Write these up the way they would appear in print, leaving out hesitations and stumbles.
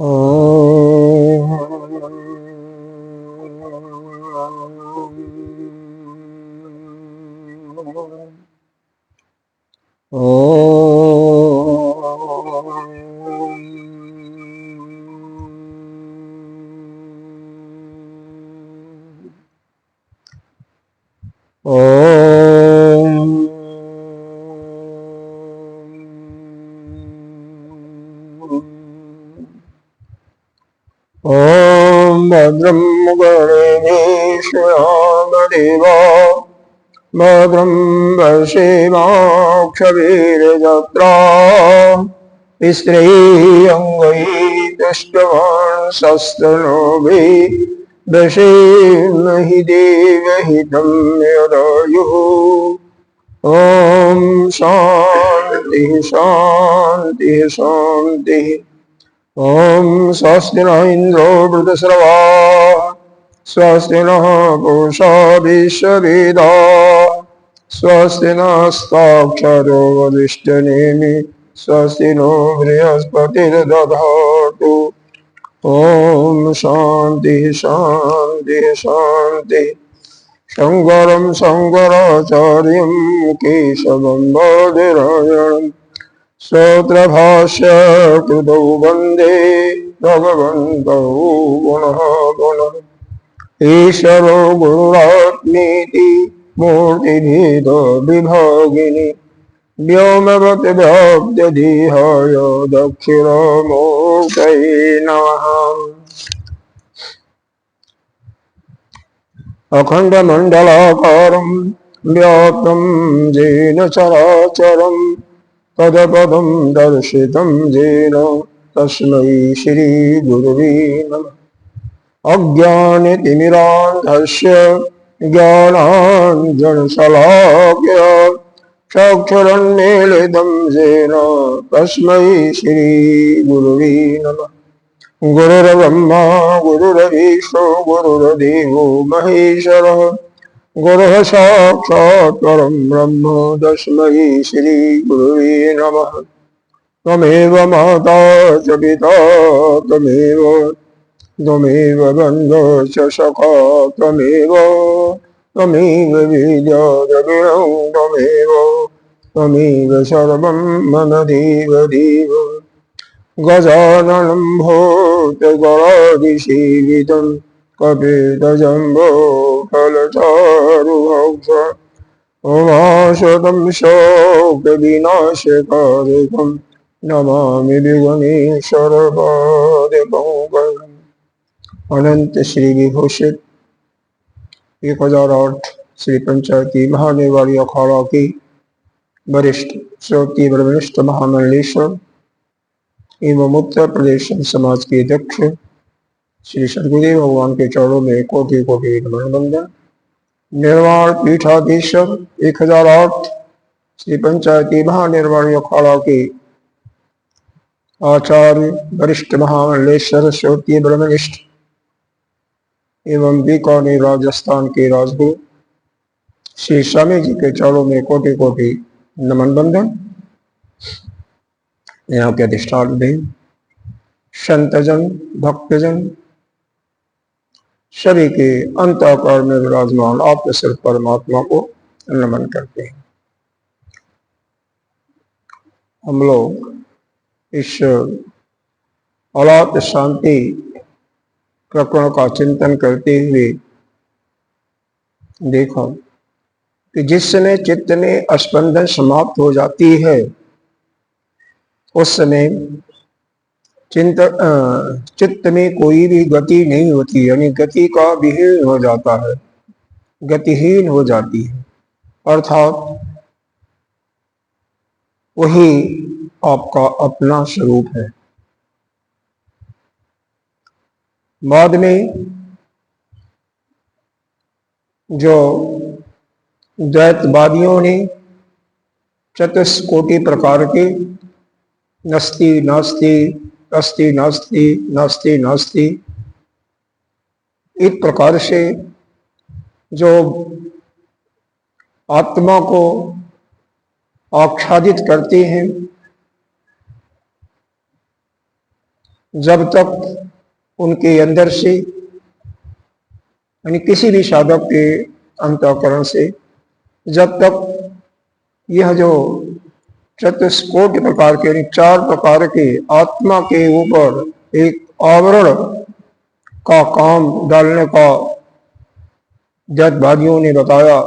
ओम ओम भद्रं गणेशयामदेवा भद्रं पश्येमाक्षवीर्यजत्रा स्त्रियङ्गैस्तुष्टवांसस्तनोभिः दशेमहि देवहितं यदायुः। ओम शांति शांति शांति। ओम स्वस्ति न इंद्रो वृतश्रवा स्वस्ति नः पूषा विश्ववेदाः स्वस्ति नस्ताक्षरो वरिष्ठनेमि स्वस्ति नो बृहस्पतिर्दधातु। ओम शांति शांति शांति। शंकरं शंकराचार्यं केशवं बादरायणं सूत्रभाष्य कृतौ वन्दे भगवन्तौ पुनः पुनः। ईश्वरो गुरुरात्मेति मूर्तिभेद विभागिनि व्योमवत् व्याप्तदेहाय दक्षिणामूर्तये नमः। अखण्डमण्डलाकारं व्याप्तं येन चराचरं तदपदं दर्शितं येन तस्मै श्रीगुरुवे नमः। अज्ञानतिमिरान्धस्य ज्ञानाञ्जनशलाकया चक्षुरुन्मीलितं येन तस्मै श्रीगुरुवे नमः। गुरुर्ब्रह्मा गुरुर्विष्णु गुरुर्देवो महेश्वरः गुरुः साक्षात् परं ब्रह्म तस्मै श्रीगुरुवे नमः। त्वमेव माता च पिता त्वमेव बन्धो च सखा त्वमेव विद्या द्रविणं त्वमेव सर्वं मम देव देव। गजाननं भूतगणाधिसेवितं कपितजम्बोफलचारुभक्षं उमाशतं शोकविनाशकारकं नमामि विघ्नेश्वरपादपङ्कजम्। अनंत श्री विभूषित 1008 श्री पंचायती महानिवाड़ी अखाड़ा की वरिष्ठ श्रोती ब्रह्मनिष्ठ महामंडलेश्वर एवं उत्तर प्रदेश समाज के अध्यक्ष श्री सदगुरुदेव भगवान के चरणों में कोटि कोटि नमन बंदन। निर्वाण पीठाधीश्वर 1008 श्री पंचायती महानिर्वाणी अखाड़ा के आचार्य वरिष्ठ महामंडलेश्वर श्रोती ब्रह्मनिष्ठ एवं बीकानेर राजस्थान के राजगुरु श्री स्वामी जी के चरणों में कोटि कोटि नमन बंदन। यहाँ के अधिष्ठान देव संतजन भक्तजन सभी के अंतःकरण में विराजमान आप सिर्फ परमात्मा को नमन करते हैं। हम लोग इस औलाद शांति प्रकरण का चिंतन करते हुए देखा कि जिस समय चित्त में स्पंदन समाप्त हो जाती है उस समय चित्त में कोई भी गति नहीं होती, यानी गति का विहीन हो जाता है, गतिहीन हो जाती है, अर्थात वही आपका अपना स्वरूप है। बाद में जो द्वैतवादियों ने चतुष्कोटि प्रकार के नस्ति नास्ति अस्ति नास्ति नास्ति नास्ति इस प्रकार से जो आत्मा को आच्छादित करते हैं जब तक उनके अंदर से यानी किसी भी साधक के अंतःकरण से जब तक यह जो चतुष्कोट प्रकार के यानी 4 प्रकार के आत्मा के ऊपर एक आवरण का काम डालने का जैतवादियों ने बताया,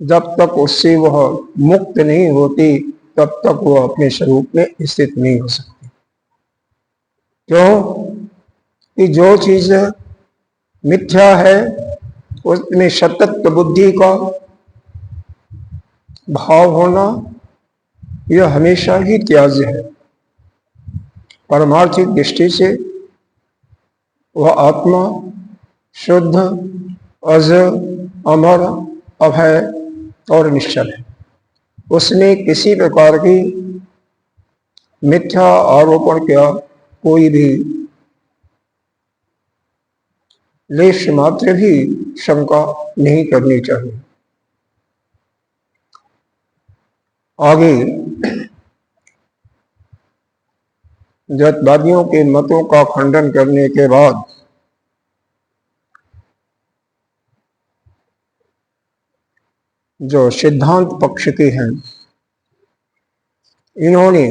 जब तक उससे वह मुक्त नहीं होती तब तक वह अपने स्वरूप में स्थित नहीं हो सकती। क्यों कि जो चीज मिथ्या है उसमें सतत बुद्धि का भाव होना यह हमेशा ही त्याज्य है। परमार्थिक दृष्टि से वह आत्मा शुद्ध, अज, अमर, अभय और निश्चल है। उसमें किसी प्रकार की मिथ्या आरोपण का कोई भी लेश मात्र भी शंका नहीं करनी चाहिए। आगे जैतवादियों के मतों का खंडन करने के बाद जो सिद्धांत पक्ष के हैं, इन्होंने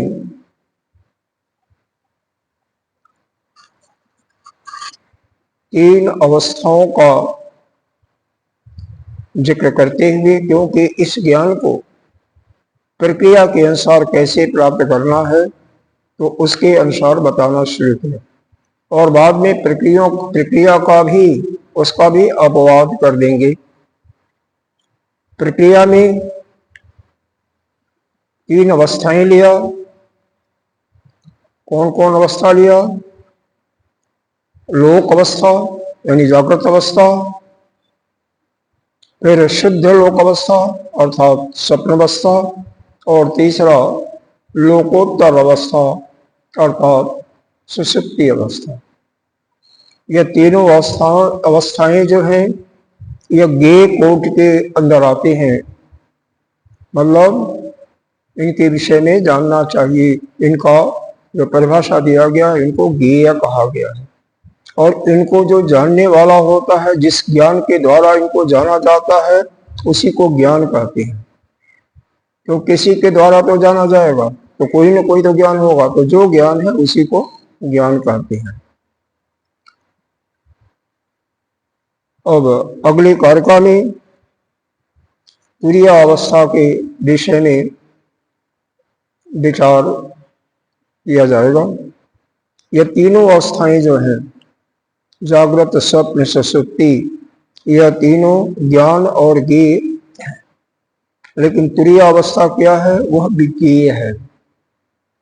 तीन अवस्थाओं का जिक्र करते हुए, क्योंकि इस ज्ञान को प्रक्रिया के अनुसार कैसे प्राप्त करना है तो उसके अनुसार बताना शुरू किया और बाद में प्रक्रिया का भी उसका भी अपवाद कर देंगे। प्रक्रिया में 3 अवस्थाएं लिया। कौन कौन अवस्था लिया? लोक अवस्था यानी जागृत अवस्था, फिर शुद्ध लोक अवस्था अर्थात स्वप्न अवस्था, और तीसरा लोकोत्तर अवस्था अर्थात सुषुप्ति अवस्था। यह तीनों अवस्थाएं जो हैं यह ज्ञेय कोटि के अंदर आते हैं, मतलब इनके विषय में जानना चाहिए। इनका जो परिभाषा दिया गया इनको ज्ञेय कहा गया है और इनको जो जानने वाला होता है, जिस ज्ञान के द्वारा इनको जाना जाता है उसी को ज्ञान कहते हैं। तो किसी के द्वारा तो जाना जाएगा तो कोई न कोई तो ज्ञान होगा, तो जो ज्ञान है उसी को ज्ञान कहते हैं। अब अगली कारिका में तुरीय अवस्था के विषय में विचार किया जाएगा। ये तीनों अवस्थाएं जो हैं जागृत, स्वप्न, सुषुप्ति, यह तीनों ज्ञान और ज्ञेय, लेकिन तुरीय अवस्था क्या है? वह विज्ञेय है।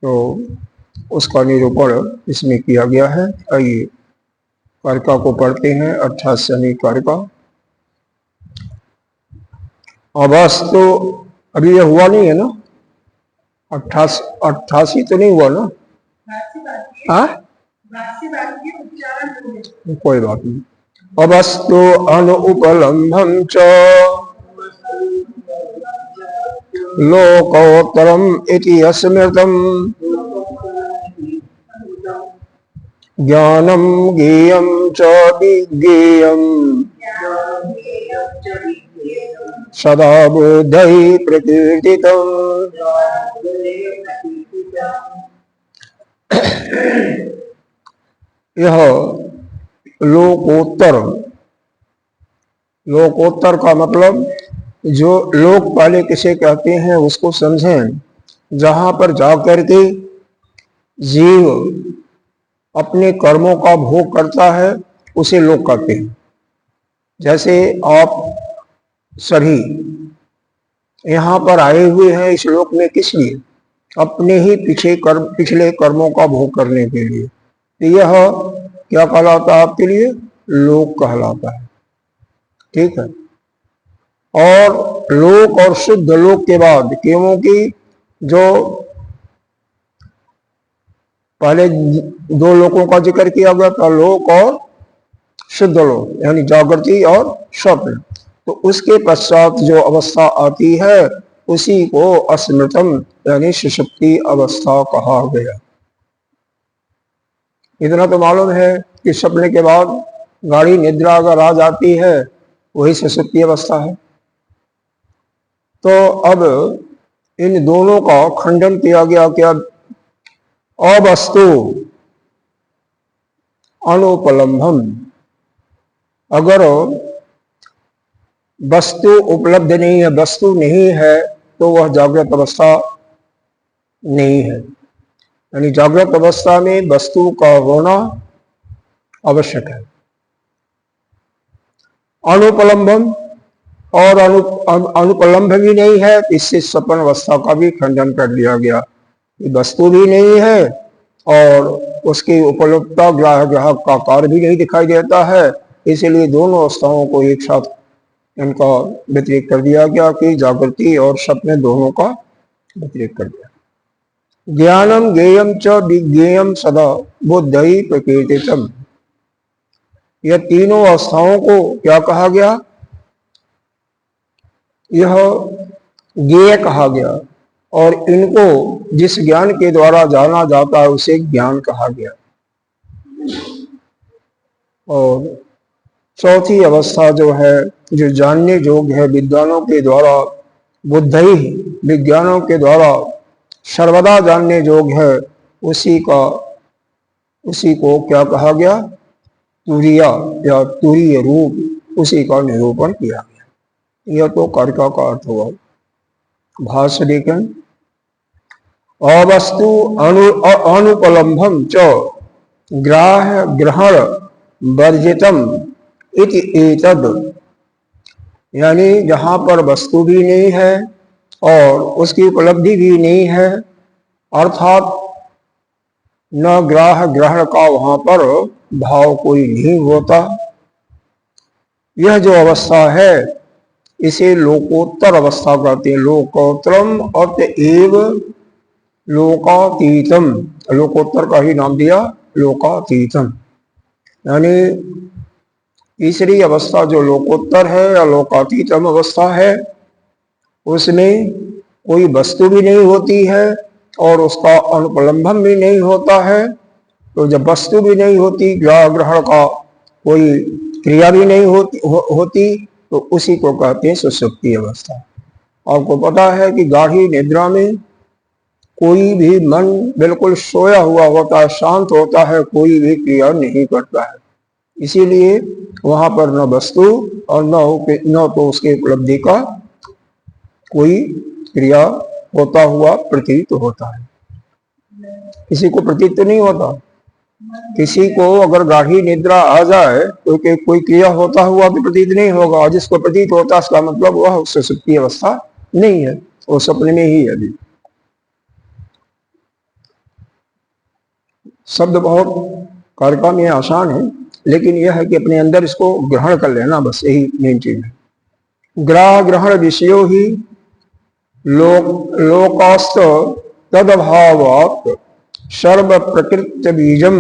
तो उसका निरूपण इसमें किया गया है। आइए कारिका को पढ़ते हैं। 88वीं कारिका। अवस्थ तो अभी यह हुआ नहीं है ना? 88 तो नहीं हुआ ना? हाँ, कोई बात नहीं। अवस्तु अनुपलम्भं च लोकोत्तरम इति अस्मृतम् ज्ञानम ज्ञेयं च विज्ञेयं सदा बुद्धि प्रकीर्तितम्। यह लोकोत्तर, लोकोत्तर का मतलब जो लोक वाले किसे कहते हैं उसको समझें। जहां पर जाकर के जीव अपने कर्मों का भोग करता है उसे लोक कहते हैं। जैसे आप सभी यहाँ पर आए हुए हैं इस लोक में किस लिए? अपने ही पिछले कर्मों का भोग करने के लिए। तो यह क्या कहलाता है आपके लिए? लोक कहलाता है। ठीक है। और लोक और शुद्ध लोक के बाद, क्योंकि जो पहले 2 लोकों का जिक्र किया गया था, लोक और शुद्ध लोक यानी जागृति और स्वप्न, तो उसके पश्चात जो अवस्था आती है उसी को अस्मृतम यानी सुषुप्ति अवस्था कहा गया। इतना तो मालूम है कि सपने के बाद गाढ़ी निद्रा अगर आ जाती है वही सुषुप्ति अवस्था है। तो अब इन दोनों का खंडन किया गया। क्या? अवस्तु अनुपलम्भम, अगर वस्तु उपलब्ध नहीं है, वस्तु नहीं है, तो वह जागृत अवस्था नहीं है। यानी जागृत अवस्था में वस्तु का होना आवश्यक है। अनुपलम्बम, और अनुपलम्ब भी नहीं है, इससे स्वप्न अवस्था का भी खंडन कर दिया गया। वस्तु भी नहीं है और उसकी उपलब्धता ग्राहक का कार्य भी नहीं दिखाई देता है, इसलिए दोनों अवस्थाओं को एक साथ इनका व्यतिरेक कर दिया गया कि जागृति और स्वप्न दोनों का व्यतिरेक कर दिया। ज्ञानम ज्ञेयम च विज्ञेयम सदा बुद्धि प्रकृतितम, यह तीनों अवस्थाओं को क्या कहा गया? यह ज्ञेय कहा गया, और इनको जिस ज्ञान के द्वारा जाना जाता है उसे ज्ञान कहा गया। और चौथी अवस्था जो है, जो जानने योग्य है विद्वानों के द्वारा, बुद्धि विज्ञानों के द्वारा सर्वदा जानने योग्य है, उसी को क्या कहा गया? तुरीय या तुरीय रूप, उसी का निरूपण किया गया। यह तो कार्य का अर्थ हुआ। भाष्य देखें, अवस्तु अनुपलम्भम च ग्राह्य ग्रहण वर्जितम इति एतद, यानी जहां पर वस्तु भी नहीं है और उसकी उपलब्धि भी नहीं है, अर्थात न ग्राह्य ग्रहण का वहां पर भाव कोई नहीं होता, यह जो अवस्था है इसे लोकोत्तर अवस्था कहते हैं। लोकोत्तरम अतएव लोकातीतम, लोकोत्तर का ही नाम दिया लोकातीतम, यानी तीसरी अवस्था जो लोकोत्तर है या लोकातीतम अवस्था है, उसमें कोई वस्तु भी नहीं होती है और उसका अनुपलम्भन भी नहीं होता है। तो जब वस्तु भी नहीं होती, ग्रहण का कोई क्रिया भी नहीं होती तो उसी को कहते हैं सुषुप्ति अवस्था। आपको पता है कि गाढ़ी निद्रा में कोई भी मन बिल्कुल सोया हुआ होता है, शांत होता है, कोई भी क्रिया नहीं करता है, इसीलिए वहां पर न वस्तु और न तो उसके उपलब्धि का कोई क्रिया होता हुआ प्रतीत होता है। किसी को प्रतीत तो नहीं होता। किसी को अगर गाढ़ी निद्रा आ जाए तो कोई क्रिया होता हुआ भी प्रतीत नहीं होगा, जिसको प्रतीत होता है उसका मतलब वह सुषुप्ति अवस्था नहीं है, वो सपने में ही है। अभी शब्द बहुत कार्यक्रम में आसान है, लेकिन यह है कि अपने अंदर इसको ग्रहण कर लेना, बस यही मेन चीज है। ग्रहण विषयो ही लोकास्त तदभावात् सर्व प्रकृत बीजम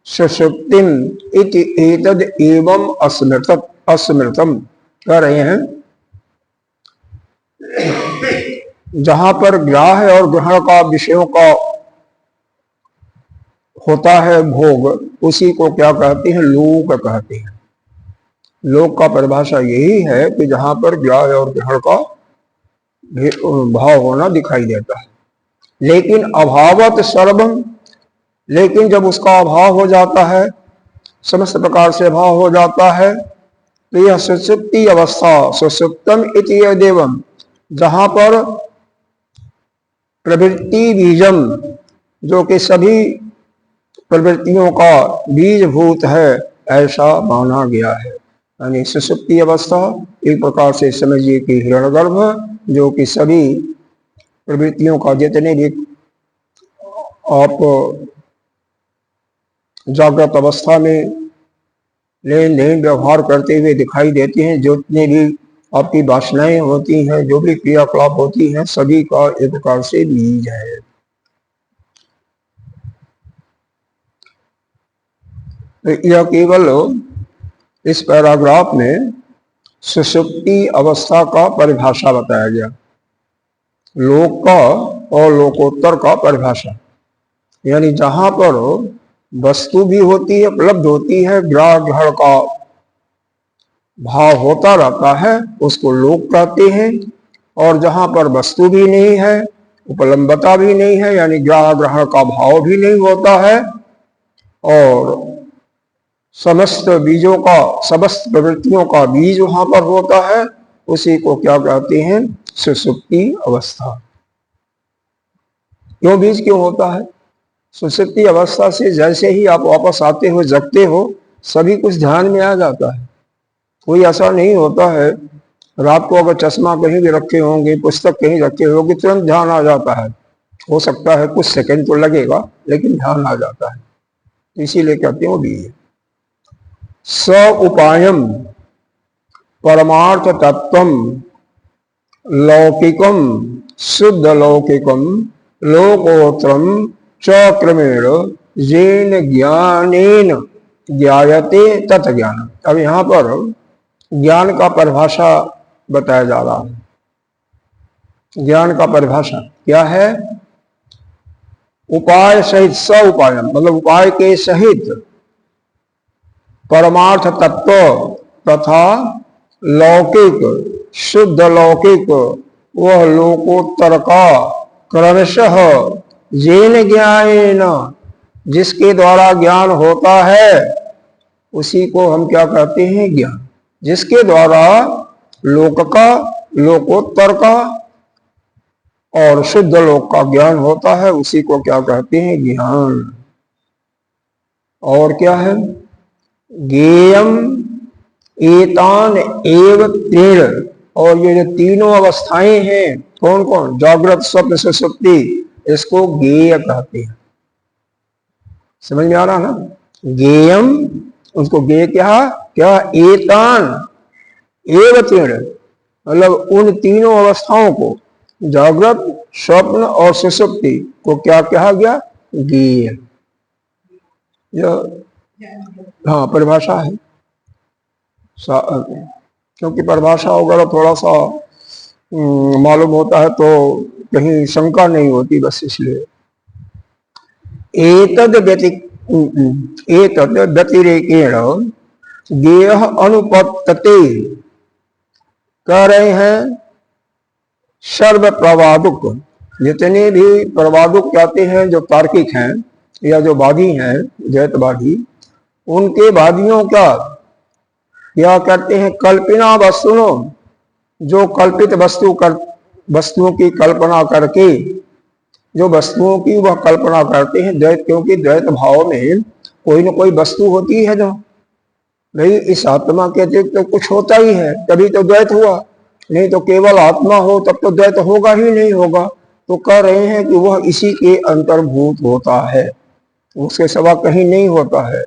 सुषुप्तिम इति एतद एवं अस्मृतम कह रहे हैं। जहां पर ग्राह्य और ग्रहण का विषयों का होता है भोग, उसी को क्या कहते हैं? लोक कहते हैं। लोक का परिभाषा यही है कि जहां पर ग्राह्य और ग्रहण का भाव होना दिखाई देता है, लेकिन अभावत सर्वम, लेकिन जब उसका अभाव हो जाता है, समस्त प्रकार से अभाव हो जाता है, तो यह सुषुप्ति अवस्था सुषुप्तम इति देवम, जहां पर प्रवृत्ति बीजम, जो कि सभी प्रवृत्तियों का बीजभूत है, ऐसा माना गया है। यानी सुषुप्ति अवस्था एक प्रकार से समझिए कि हिरण्यगर्भ, जो कि सभी प्रवृत्तियों का जितने भी आप जागृत अवस्था में लेन देन व्यवहार करते हुए दिखाई देते हैं, जितने भी आपकी वासनाएं होती हैं, जो भी क्रियाकलाप होती हैं, सभी का एक प्रकार से बीज है। तो यह केवल इस पैराग्राफ में सुषुप्ति अवस्था का परिभाषा बताया गया, लोक का और लोकोत्तर का परिभाषा। यानी जहां पर वस्तु भी होती है, उपलब्ध होती है, ग्रह ग्रहण का भाव होता रहता है, उसको लोक कहते हैं। और जहां पर वस्तु भी नहीं है, उपलम्बता भी नहीं है, यानी ग्रह ग्रहण का भाव भी नहीं होता है, और समस्त बीजों का, समस्त प्रवृत्तियों का बीज वहां पर होता है, उसी को क्या कहते हैं? सुषुप्ति अवस्था। क्यों बीज क्यों होता है? सुषुप्ति अवस्था से जैसे ही आप वापस आते हो, जगते हो, सभी कुछ ध्यान में आ जाता है। कोई ऐसा नहीं होता है, रात को अगर चश्मा कहीं भी रखे होंगे, पुस्तक कहीं रखे होंगे, तुरंत ध्यान आ जाता है। हो सकता है कुछ सेकंड तो लगेगा, लेकिन ध्यान आ जाता है। इसीलिए कहते हैं वो बीज। स उपायम परमार्थ तत्वम लौकिकम शुद्ध लौकिकम लोकोत्रम च क्रमेण येन ज्ञानेन ज्ञायते तत् ज्ञान। अब यहाँ पर ज्ञान का परिभाषा बताया जा रहा है। ज्ञान का परिभाषा क्या है? उपाय सहित, स उपाय मतलब उपाय के सहित परमार्थ तत्व तथा लौकिक शुद्ध लौकिक वह लोकोत्तर का क्रमशः येन ज्ञानेन जिसके द्वारा ज्ञान होता है, उसी को हम क्या कहते हैं? ज्ञान। जिसके द्वारा लोक का, लोकोत्तर का और शुद्ध लोक का ज्ञान होता है, उसी को क्या कहते हैं? ज्ञान। और क्या है? ज्ञेयम एतान एव त्रीण। और ये जो तीनों अवस्थाएं हैं, कौन कौन? जागृत, स्वप्न, सुषुप्ति, इसको ज्ञेय कहते हैं। समझ में आ रहा ना? ज्ञेयम, उसको ज्ञेय क्या? एतान एव त्रीण, मतलब उन तीनों अवस्थाओं को, जागृत, स्वप्न और सुषुप्ति को क्या कहा गया? ज्ञेय। हाँ, परिभाषा है। क्योंकि परिभाषा वगैरह थोड़ा सा मालूम होता है तो कहीं शंका नहीं होती, बस इसलिए। एतद व्यतिरेकेण ज्ञेय अनुपत्तते, कह रहे हैं सर्व प्रवादुक, जितने भी प्रवादुक कहते हैं, जो तार्किक हैं या जो वादी हैं, द्वैतवादी, उनके वादियों का क्या करते हैं? कल्पना वस्तुओं, जो कल्पित वस्तुओं की कल्पना करके, जो वस्तुओं की वह कल्पना करते हैं द्वैत, क्योंकि द्वैत भाव में कोई न कोई वस्तु होती है जो नहीं, इस आत्मा के अतिरिक्त तो कुछ होता ही है, तभी तो द्वैत हुआ। नहीं तो केवल आत्मा हो तब तो द्वैत होगा ही नहीं होगा। तो कह रहे हैं कि वह इसी के अंतर्भूत होता है, उसके सिवा कहीं नहीं होता है।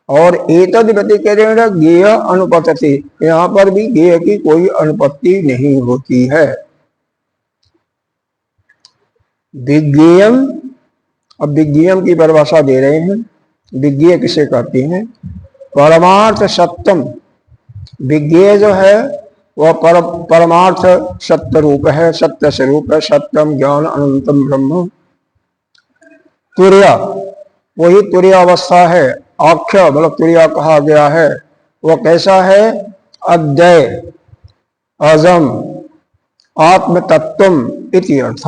और एतद व्यतिरेकेण ज्ञेय अनुपत्ति, यहाँ पर भी ज्ञेय की कोई अनुपत्ति नहीं होती है। विज्ञेयम, अब विज्ञेयम की परिभाषा दे रहे हैं। विज्ञेय किसे कहते हैं? परमार्थ सत्यम। विज्ञेय जो है वह परमार्थ सत्य रूप है, सत्य स्वरूप है, सत्यम ज्ञान अनंतम ब्रह्म। तुर्या, वही तुर्य अवस्था है। आख्या मतलब तुर्या कहा गया है, वह कैसा है? अद्वय, अजम, आत्म तत्वम इति अर्थ।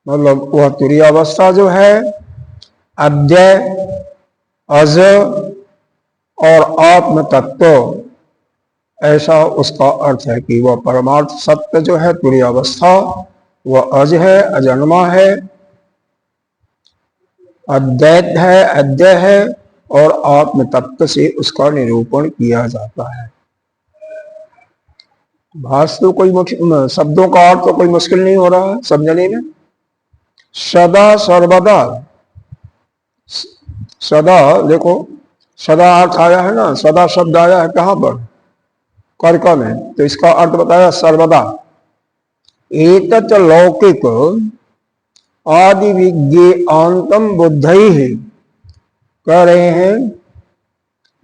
मतलब वह तुर्य अवस्था जो है, अद्वय, अज और आत्म तत्व, ऐसा उसका अर्थ है कि वह परमार्थ सत्य जो है तुर्य अवस्था, वह अज है, अजन्मा है, अद्वैत है, अद्वय है, और आत्म तत्व से उसका निरूपण किया जाता है। भाष तो कोई शब्दों का अर्थ तो कोई मुश्किल नहीं हो रहा है समझने में। सदा सर्वदा, सदा देखो, सदा अर्थ आया है ना, सदा शब्द आया है कहां पर? कर्क में, तो इसका अर्थ बताया सर्वदा। एतत् लौकिक आदि विज्ञानतम बुद्धि, कह रहे हैं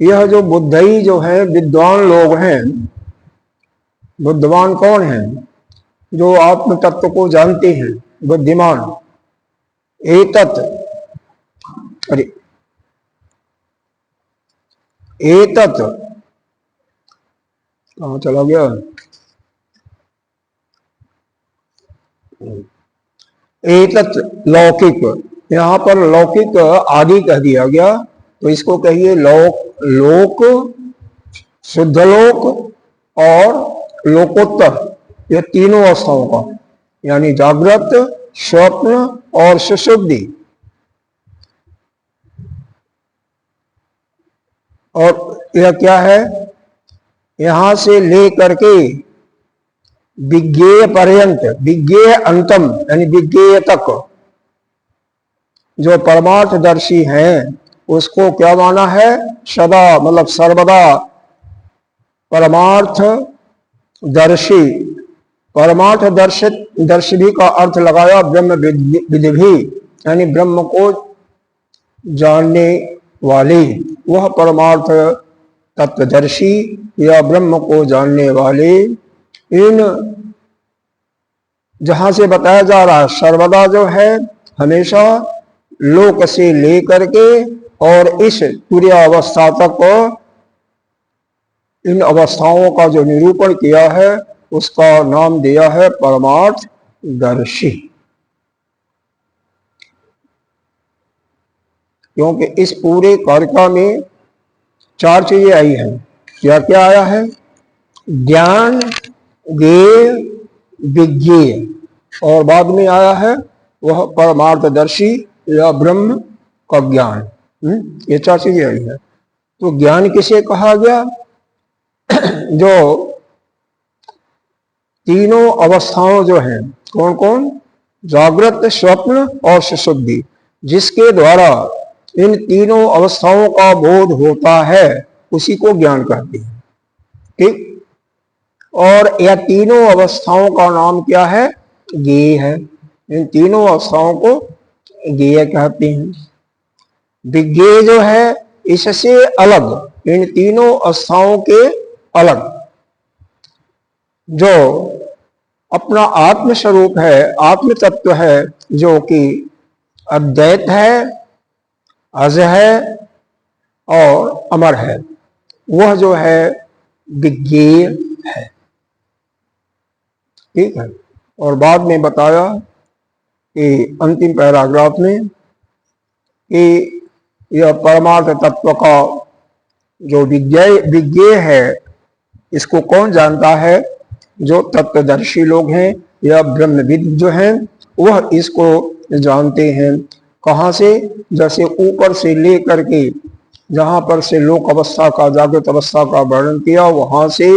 यह जो बुद्धि जो है, विद्वान लोग हैं। बुद्धिमान कौन है? जो आत्म तत्व को जानते हैं, बुद्धिमान। एतत् अरे एतत् कहाँ चला गया? एतत् लौकिक, यहाँ पर लौकिक आदि कह दिया गया, तो इसको कहिए लोक, लोक, शुद्ध लोक और लोकोत्तर, ये तीनों अवस्थाओं का, यानी जागृत, स्वप्न और सुषुप्ति। और यह क्या है? यहां से लेकर के विज्ञेय पर्यंत, विज्ञेय अंतम यानी विज्ञेय तक जो परमार्थदर्शी हैं उसको क्या माना है? सदा मतलब सर्वदा परमार्थ दर्शी। परमार्थ दर्शी का अर्थ लगाया ब्रह्म विधि, यानी ब्रह्म को जानने वाले, वह परमार्थ तत्वदर्शी या ब्रह्म को जानने वाले। इन जहां से बताया जा रहा है सर्वदा जो है हमेशा लोक से लेकर के और इस तुर्यावस्था तक इन अवस्थाओं का जो निरूपण किया है उसका नाम दिया है परमार्थ दर्शी। क्योंकि इस पूरे कारिका में चार चीजें आई हैं। क्या क्या आया है? ज्ञान, ज्ञेय, विज्ञेय, और बाद में आया है वह परमार्थदर्शी या ब्रह्म का ज्ञान। ये चार चीजें आई है। तो ज्ञान किसे कहा गया? जो तीनों अवस्थाओं जो हैं, कौन कौन? जागृत, स्वप्न और सुषुप्ति, जिसके द्वारा इन तीनों अवस्थाओं का बोध होता है उसी को ज्ञान कहते हैं। ठीक। और यह तीनों अवस्थाओं का नाम क्या है? ज्ञेय है। इन तीनों अवस्थाओं को ज्ञेय कहते हैं। विज्ञेय जो है इससे अलग, इन तीनों अवस्थाओं के अलग, जो अपना आत्म स्वरूप है, आत्म तत्व है, जो कि अद्वैत है, अज है और अमर है, वह जो है विज्ञेय है। ठीक है। और बाद में बताया कि अंतिम पैराग्राफ में कि यह परमार्थ तत्व का जो विज्ञेय है इसको कौन जानता है? जो तत्वदर्शी लोग हैं या ब्रह्मविद जो हैं वह इसको जानते हैं। कहाँ से? जैसे ऊपर से लेकर के जहां पर से लोक अवस्था का, जागृत अवस्था का वर्णन किया, वहां से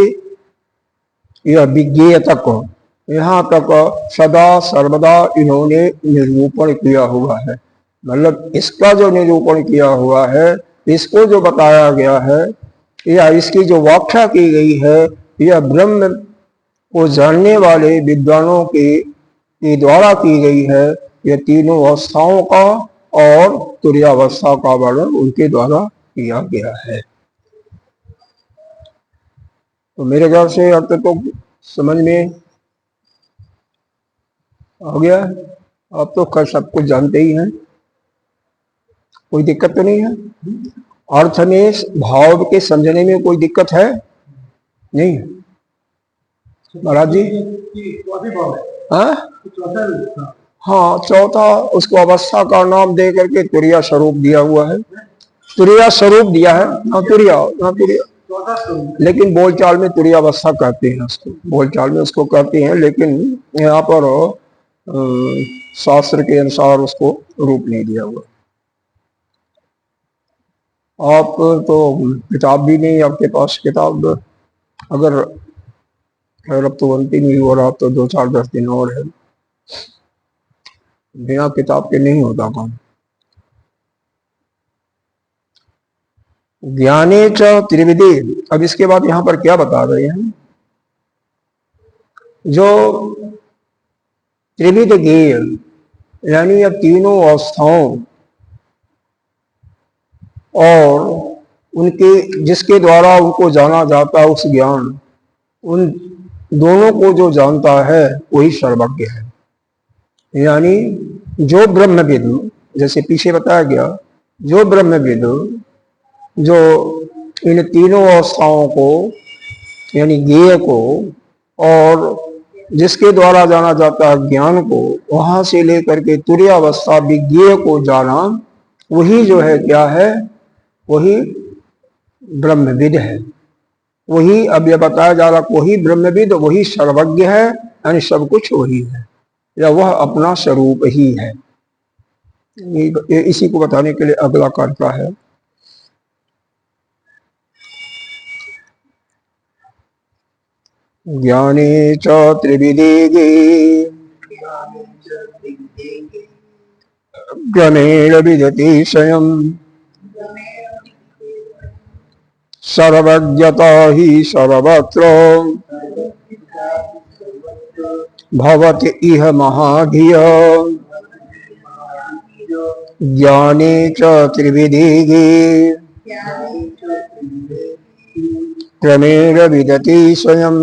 यह विज्ञेय तक, यहाँ तक सदा सर्वदा इन्होंने निरूपण किया हुआ है। मतलब इसका जो निरूपण किया हुआ है, इसको जो बताया गया है या इसकी जो व्याख्या की गई है, यह ब्रह्म को जानने वाले विद्वानों के द्वारा की गई है। यह तीनों अवस्थाओं का और तुर्यावस्था का वर्णन उनके द्वारा किया गया है। तो मेरे ख्याल से अर्थ तो समझ में आ गया। आप तो कर सब कुछ जानते ही हैं, कोई दिक्कत तो नहीं है। अर्थ में भाव के समझने में कोई दिक्कत है? नहीं महाराज जी? हाँ, चौथा उसको अवस्था का नाम दे करके तुरिया स्वरूप दिया हुआ है। तुरिया स्वरूप दिया है ना, तुरिया लेकिन बोलचाल में तुरिया अवस्था कहते हैं उसको, बोलचाल में उसको कहते हैं, लेकिन यहाँ पर शास्त्र के अनुसार उसको रूप नहीं दिया हुआ। आप तो किताब भी नहीं, आपके पास किताब अगर अब तो बनती नहीं हो रहा, तो 2-4-10 दिन और है। बिना किताब के नहीं होता काम। ज्ञाने च त्रिविधि। अब इसके बाद यहां पर क्या बता रहे हैं? जो त्रिविध ज्ञेय यानी अब तीनों अवस्थाओं और उनके जिसके द्वारा उनको जाना जाता है, उस ज्ञान, उन दोनों को जो जानता है वही सर्वज्ञ है। यानी जो ब्रह्मविद, जैसे पीछे बताया गया जो ब्रह्मविद जो इन तीनों अवस्थाओं को यानी ज्ञेय को और जिसके द्वारा जाना जाता है ज्ञान को, वहां से लेकर के तुरीय अवस्था विज्ञेय को जाना, वही जो है क्या है, वही ब्रह्मविद है। वही अब यह बताया जा रहा, वही ब्रह्मविद, वही सर्वज्ञ है, यानी सब कुछ वही है, या वह अपना स्वरूप ही है। इसी को बताने के लिए अगला करता है। ज्ञाने च त्रिविदेगे क्रमेण विदति स्वयं सर्वज्ञता हि सर्वत्र भवति इह महाधिय ज्ञाने च त्रिविदेगे क्रमेण विदति स्वयं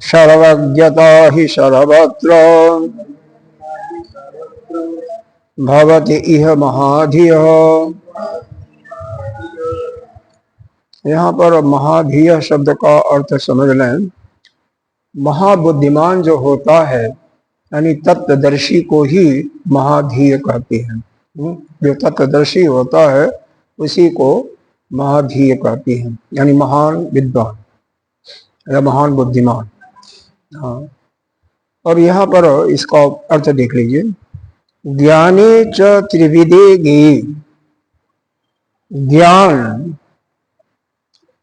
सर्वज्ञता हि सर्वत्र भवति इह महाधिय। यहाँ पर महाधिय शब्द का अर्थ समझ लें। महाबुद्धिमान जो होता है यानी तत्वदर्शी को ही महाधीय कहते हैं। जो तत्वदर्शी होता है उसी को महाधीय कहते हैं, यानी महान विद्वान या महान बुद्धिमान। हाँ, और यहाँ पर इसका अर्थ देख लीजिए। ज्ञाने च त्रिविधे गे, ज्ञान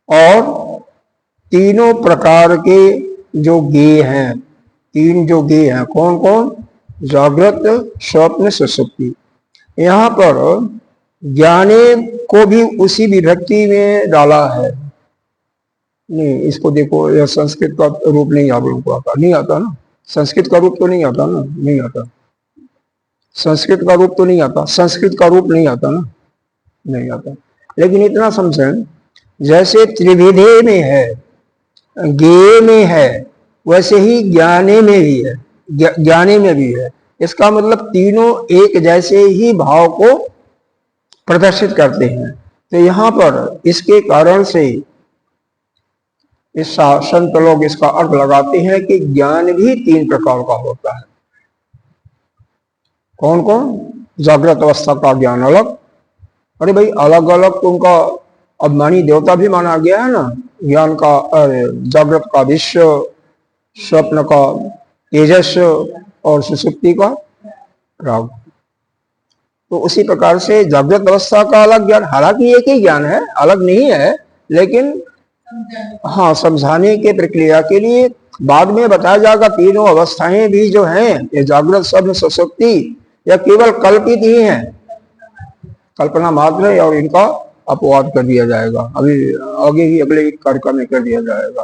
और तीनों प्रकार के जो गे हैं, तीन जो गे हैं कौन कौन, जागृत स्वप्न सुषुप्ति। यहाँ पर ज्ञाने को भी उसी विभक्ति में डाला है। नहीं, इसको देखो, यह संस्कृत का रूप नहीं आप लोगों को आता, नहीं आता ना, संस्कृत का रूप तो नहीं आता ना, नहीं आता, संस्कृत का रूप तो नहीं आता, संस्कृत का रूप नहीं आता ना, नहीं आता। लेकिन इतना समझें, जैसे त्रिविधे में है, ज्ञेय में है, वैसे ही ज्ञाने में भी है, ज्ञाने में भी है। इसका मतलब तीनों एक जैसे ही भाव को प्रदर्शित करते हैं। तो यहाँ पर इसके कारण से इस संत लोग इसका अर्थ लगाते हैं कि ज्ञान भी तीन प्रकार का होता है। कौन कौन, जागृत अवस्था का ज्ञान अलग, अरे भाई अलग अलग तो उनका अभिमानी देवता भी माना गया है ना, ज्ञान का जागृत का विश्व, स्वप्न का तेजस और सुषुप्ति का राग। तो उसी प्रकार से जागृत अवस्था का अलग ज्ञान, हालांकि एक ही ज्ञान है, अलग नहीं है, लेकिन हाँ समझाने के प्रक्रिया के लिए बाद में बताया जाएगा तीनों अवस्थाएं भी जो हैं, ये जागृत स्वप्न सुषुप्ति, यह केवल कल्पित ही है, कल्पना मात्र है, और इनका अपवाद कर दिया जाएगा, अभी आगे ही अगले कार्यक्रम में कर दिया जाएगा।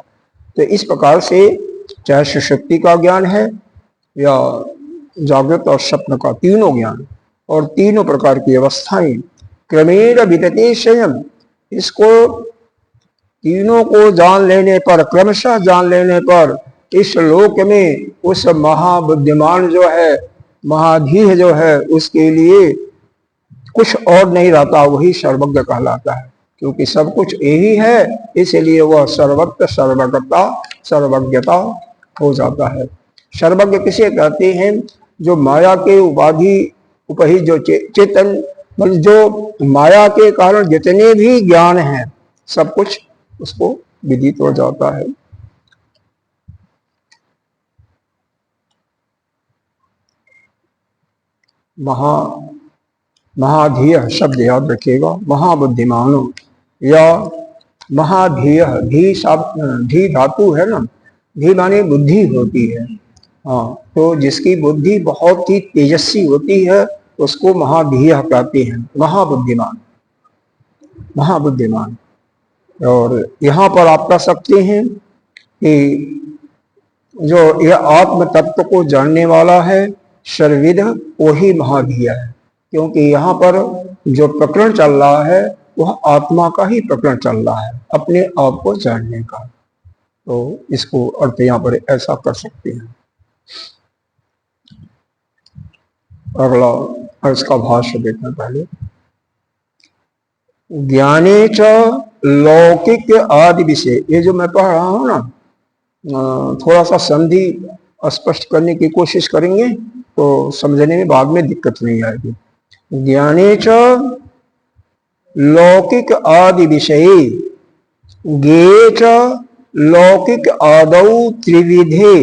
तो इस प्रकार से चाहे सुषुप्ति का ज्ञान है या जागृत और स्वप्न का तीनों ज्ञान और तीनों प्रकार की अवस्थाएं क्रमेण विदते स्वयं, इसको तीनों को जान लेने पर, क्रमशः जान लेने पर इस लोक में उस महाबुद्धिमान जो है, महाधीय जो है, उसके लिए कुछ और नहीं रहता, वही सर्वज्ञ कहलाता है। क्योंकि सब कुछ यही है, इसलिए वह सर्वत्र सर्वज्ञता सर्वज्ञता हो जाता है। सर्वज्ञ किसे कहते हैं, जो माया के उपाधि उपहि जो चेतन, मतलब जो माया के कारण जितने भी ज्ञान हैं सब कुछ उसको विदित हो जाता है। महाधीय शब्द याद रखिएगा, महाबुद्धिमानो या महाधीय, धी धातु है ना, धी माने बुद्धि होती है। हाँ, तो जिसकी बुद्धि बहुत ही तेजस्वी होती है उसको महाधीय कहते हैं, महाबुद्धिमान, महाबुद्धिमान। और यहाँ पर आप कह सकते हैं कि जो यह आत्म तत्व को जानने वाला है सर्वविद, वही महाधीय है। क्योंकि यहाँ पर जो प्रकरण चल रहा है वह आत्मा का ही प्रकरण चल रहा है, अपने आप को जानने का। तो इसको अर्थ यहाँ पर ऐसा कर सकते हैं। अगला और इसका भाष्य देखना पहले। ज्ञाने च लौकिक आदि विषय, ये जो मैं पढ़ रहा हूं ना, थोड़ा सा संधि स्पष्ट करने की कोशिश करेंगे तो समझने में बाद में दिक्कत नहीं आएगी। ज्ञाने च लौकिक आदि विषय ज्ञे च लौकिक आदौ त्रिविधे।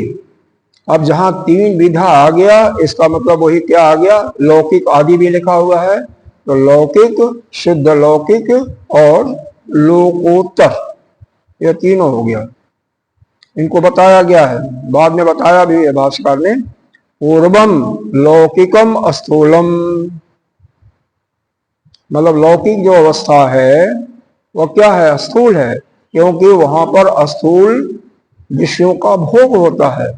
अब जहां तीन विधा आ गया, इसका मतलब वही क्या आ गया, लौकिक आदि भी लिखा हुआ है, तो लौकिक, शुद्ध लौकिक और लोकोत्तर, यह तीनों हो गया। इनको बताया गया है, बाद में बताया भी है भाष्यकार ने। पूर्वम लौकिकम स्थूलम, मतलब लौकिक जो अवस्था है वह क्या है, स्थूल है, क्योंकि वहां पर स्थूल विषयों का भोग होता है।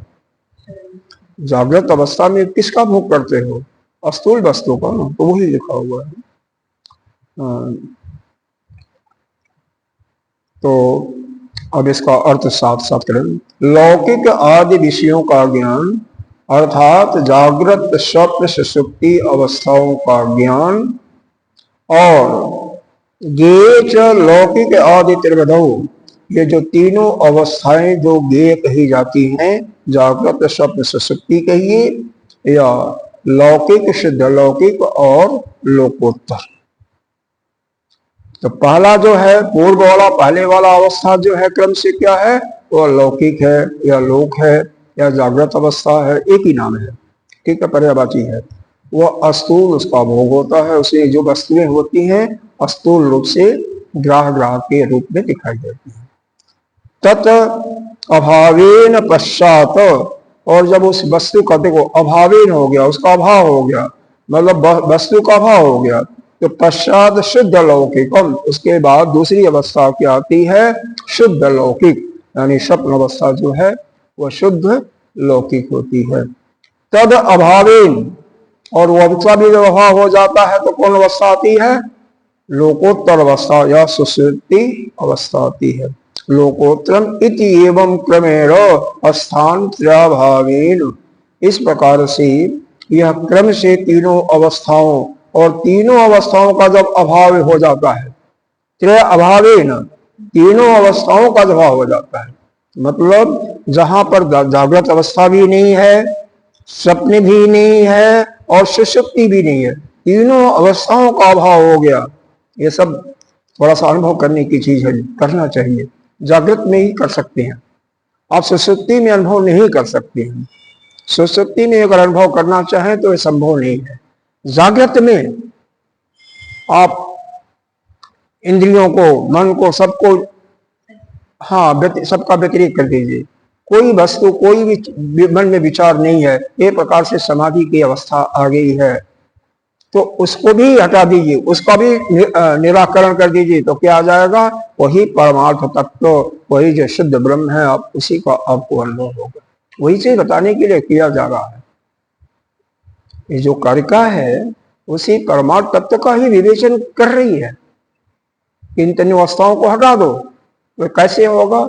जागृत अवस्था में किसका भोग करते हो, स्थूल वस्तु का ना, तो वही लिखा हुआ है। तो अब इसका अर्थ साथ साथ करें। लौकिक आदि विषयों का ज्ञान अर्थात जागृत स्वप्न सुषुप्ति अवस्थाओं का ज्ञान, और ज्ञेय च लौकिक आदि त्रिविधौ, ये जो तीनों अवस्थाएं जो ज्ञेय कही जाती हैं, जागृत स्वप्न सुषुप्ति कहिए या लौकिक, शुद्ध लौकिक और लोकोत्तर। तो पहला जो है पूर्व वाला, पहले वाला अवस्था जो है क्रम से क्या है, वह लौकिक है या लोक है या जागृत अवस्था है, एक ही नाम है, ठीक है, पर्यायवाची है। वह स्थूल उसका भोग होता है, उसे जो वस्तुएं होती हैं स्थूल रूप से ग्राह के रूप में दिखाई देती है। तत् अभावेन पश्चात, और जब उस वस्तु का देखो अभावेन हो गया, उसका अभाव हो गया, मतलब वस्तु का अभाव हो गया, तो पश्चात शुद्ध लौकिकम, उसके बाद दूसरी अवस्था क्या आती है, शुद्ध लौकिक, यानी स्वप्न अवस्था जो है वह शुद्ध लौकिक होती है। तद अभावेन, और वह अवस्था भी जब अभाव हो जाता है तो कौन अवस्था आती है, लोकोत्तर अवस्था या सुषुप्ति अवस्था आती है। लोकोत्तरम इति एवं क्रमेण अस्थान्तराभावेन, इस प्रकार से यह क्रम से तीनों अवस्थाओं, और तीनों अवस्थाओं का जब अभाव हो जाता है, त्रय अभावेन, तीनों अवस्थाओं का अभाव हो जाता है, मतलब जहां पर जागृत अवस्था भी नहीं है, स्वप्न भी नहीं है और सुषुप्ति भी नहीं है, तीनों अवस्थाओं का अभाव हो गया। ये सब थोड़ा सा अनुभव करने की चीज है, करना चाहिए। जागृत में ही कर सकते हैं, आप सुषुप्ति में अनुभव नहीं कर सकते हैं। सुषुप्ति में अगर अनुभव करना चाहें तो ये संभव नहीं है। जागृत में आप इंद्रियों को, मन को, सबको, हाँ, सबका व्यतिरिक्त कर दीजिए, कोई वस्तु, कोई भी मन में विचार नहीं है, एक प्रकार से समाधि की अवस्था आ गई है, तो उसको भी हटा दीजिए, उसका भी निराकरण कर दीजिए, तो क्या आ जाएगा, वही परमार्थ तत्व, वही जो शुद्ध ब्रह्म है, आप उसी का आपको अनुभव होगा। वही चीज बताने के लिए किया जा रहा है। ये जो कारिका है उसी परमार्थ तत्व का ही विवेचन कर रही है। इन तीन अवस्थाओं को हटा दो, तो कैसे होगा,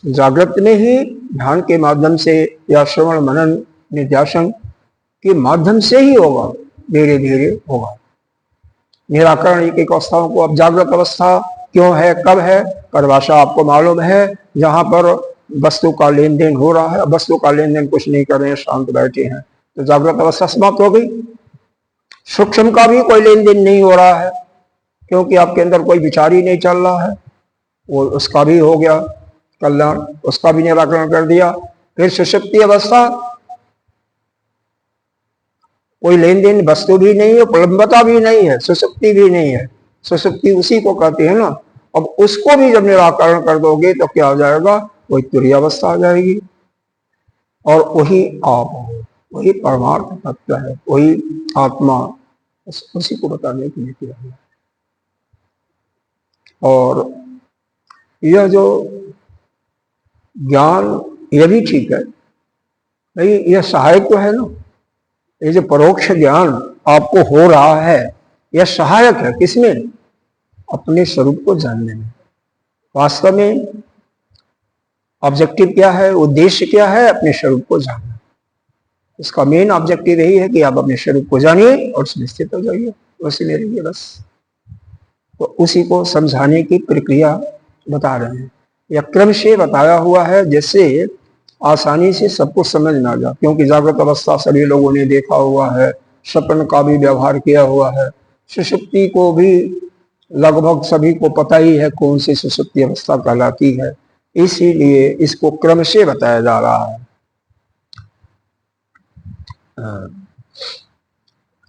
जागृत में ही ध्यान के माध्यम से या श्रवण मनन निध्यासन के माध्यम से ही होगा, धीरे धीरे होगा निराकरण एक एक अवस्थाओं को। अब जागृत अवस्था क्यों है, कब है, परिभाषा आपको मालूम है, जहां पर वस्तु का लेन देन हो रहा है, वस्तु का लेन देन कुछ नहीं कर रहे हैं, शांत बैठे हैं, तो जागृत अवस्था समाप्त हो गई। सूक्ष्म का भी कोई लेन देन नहीं हो रहा है, क्योंकि आपके अंदर कोई विचार ही नहीं चल रहा है, वो उसका भी हो गया कल्याण, उसका भी निराकरण कर दिया। फिर सुषुप्ति अवस्था, कोई लेन देन, वस्तु भी नहीं है, प्रलंबता भी नहीं है, सुषुप्ति भी नहीं है, सुषुप्ति उसी को कहते हैं ना। अब उसको भी जब निराकरण कर दोगे तो क्या हो जाएगा, वही तुरीय अवस्था आ जाएगी, और वही आप हो, वही परमार्थ तत्व है, वही आत्मा, उसी को बताने के लिए किया गया। और यह जो ज्ञान, यह भी ठीक है भाई, यह सहायक तो है ना, ये जो परोक्ष ज्ञान आपको हो रहा है यह सहायक है, किसमें, अपने स्वरूप को जानने में। वास्तव में ऑब्जेक्टिव क्या है, उद्देश्य क्या है, अपने स्वरूप को जानना। इसका मेन ऑब्जेक्टिव यही है कि आप अपने स्वरूप को जानिए और उसमें स्थित हो जाइए, उसी में रहिए बस। तो उसी को समझाने की प्रक्रिया बता रहे हैं। यह क्रम से बताया हुआ है जैसे आसानी से सबको समझ में आ जाए, क्योंकि जागृत अवस्था सभी लोगों ने देखा हुआ है, सपन का भी व्यवहार किया हुआ है, सुषुप्ति को भी लगभग सभी को पता ही है कौन सी सुषुप्ति अवस्था कहलाती है, इसीलिए इसको क्रम से बताया जा रहा है।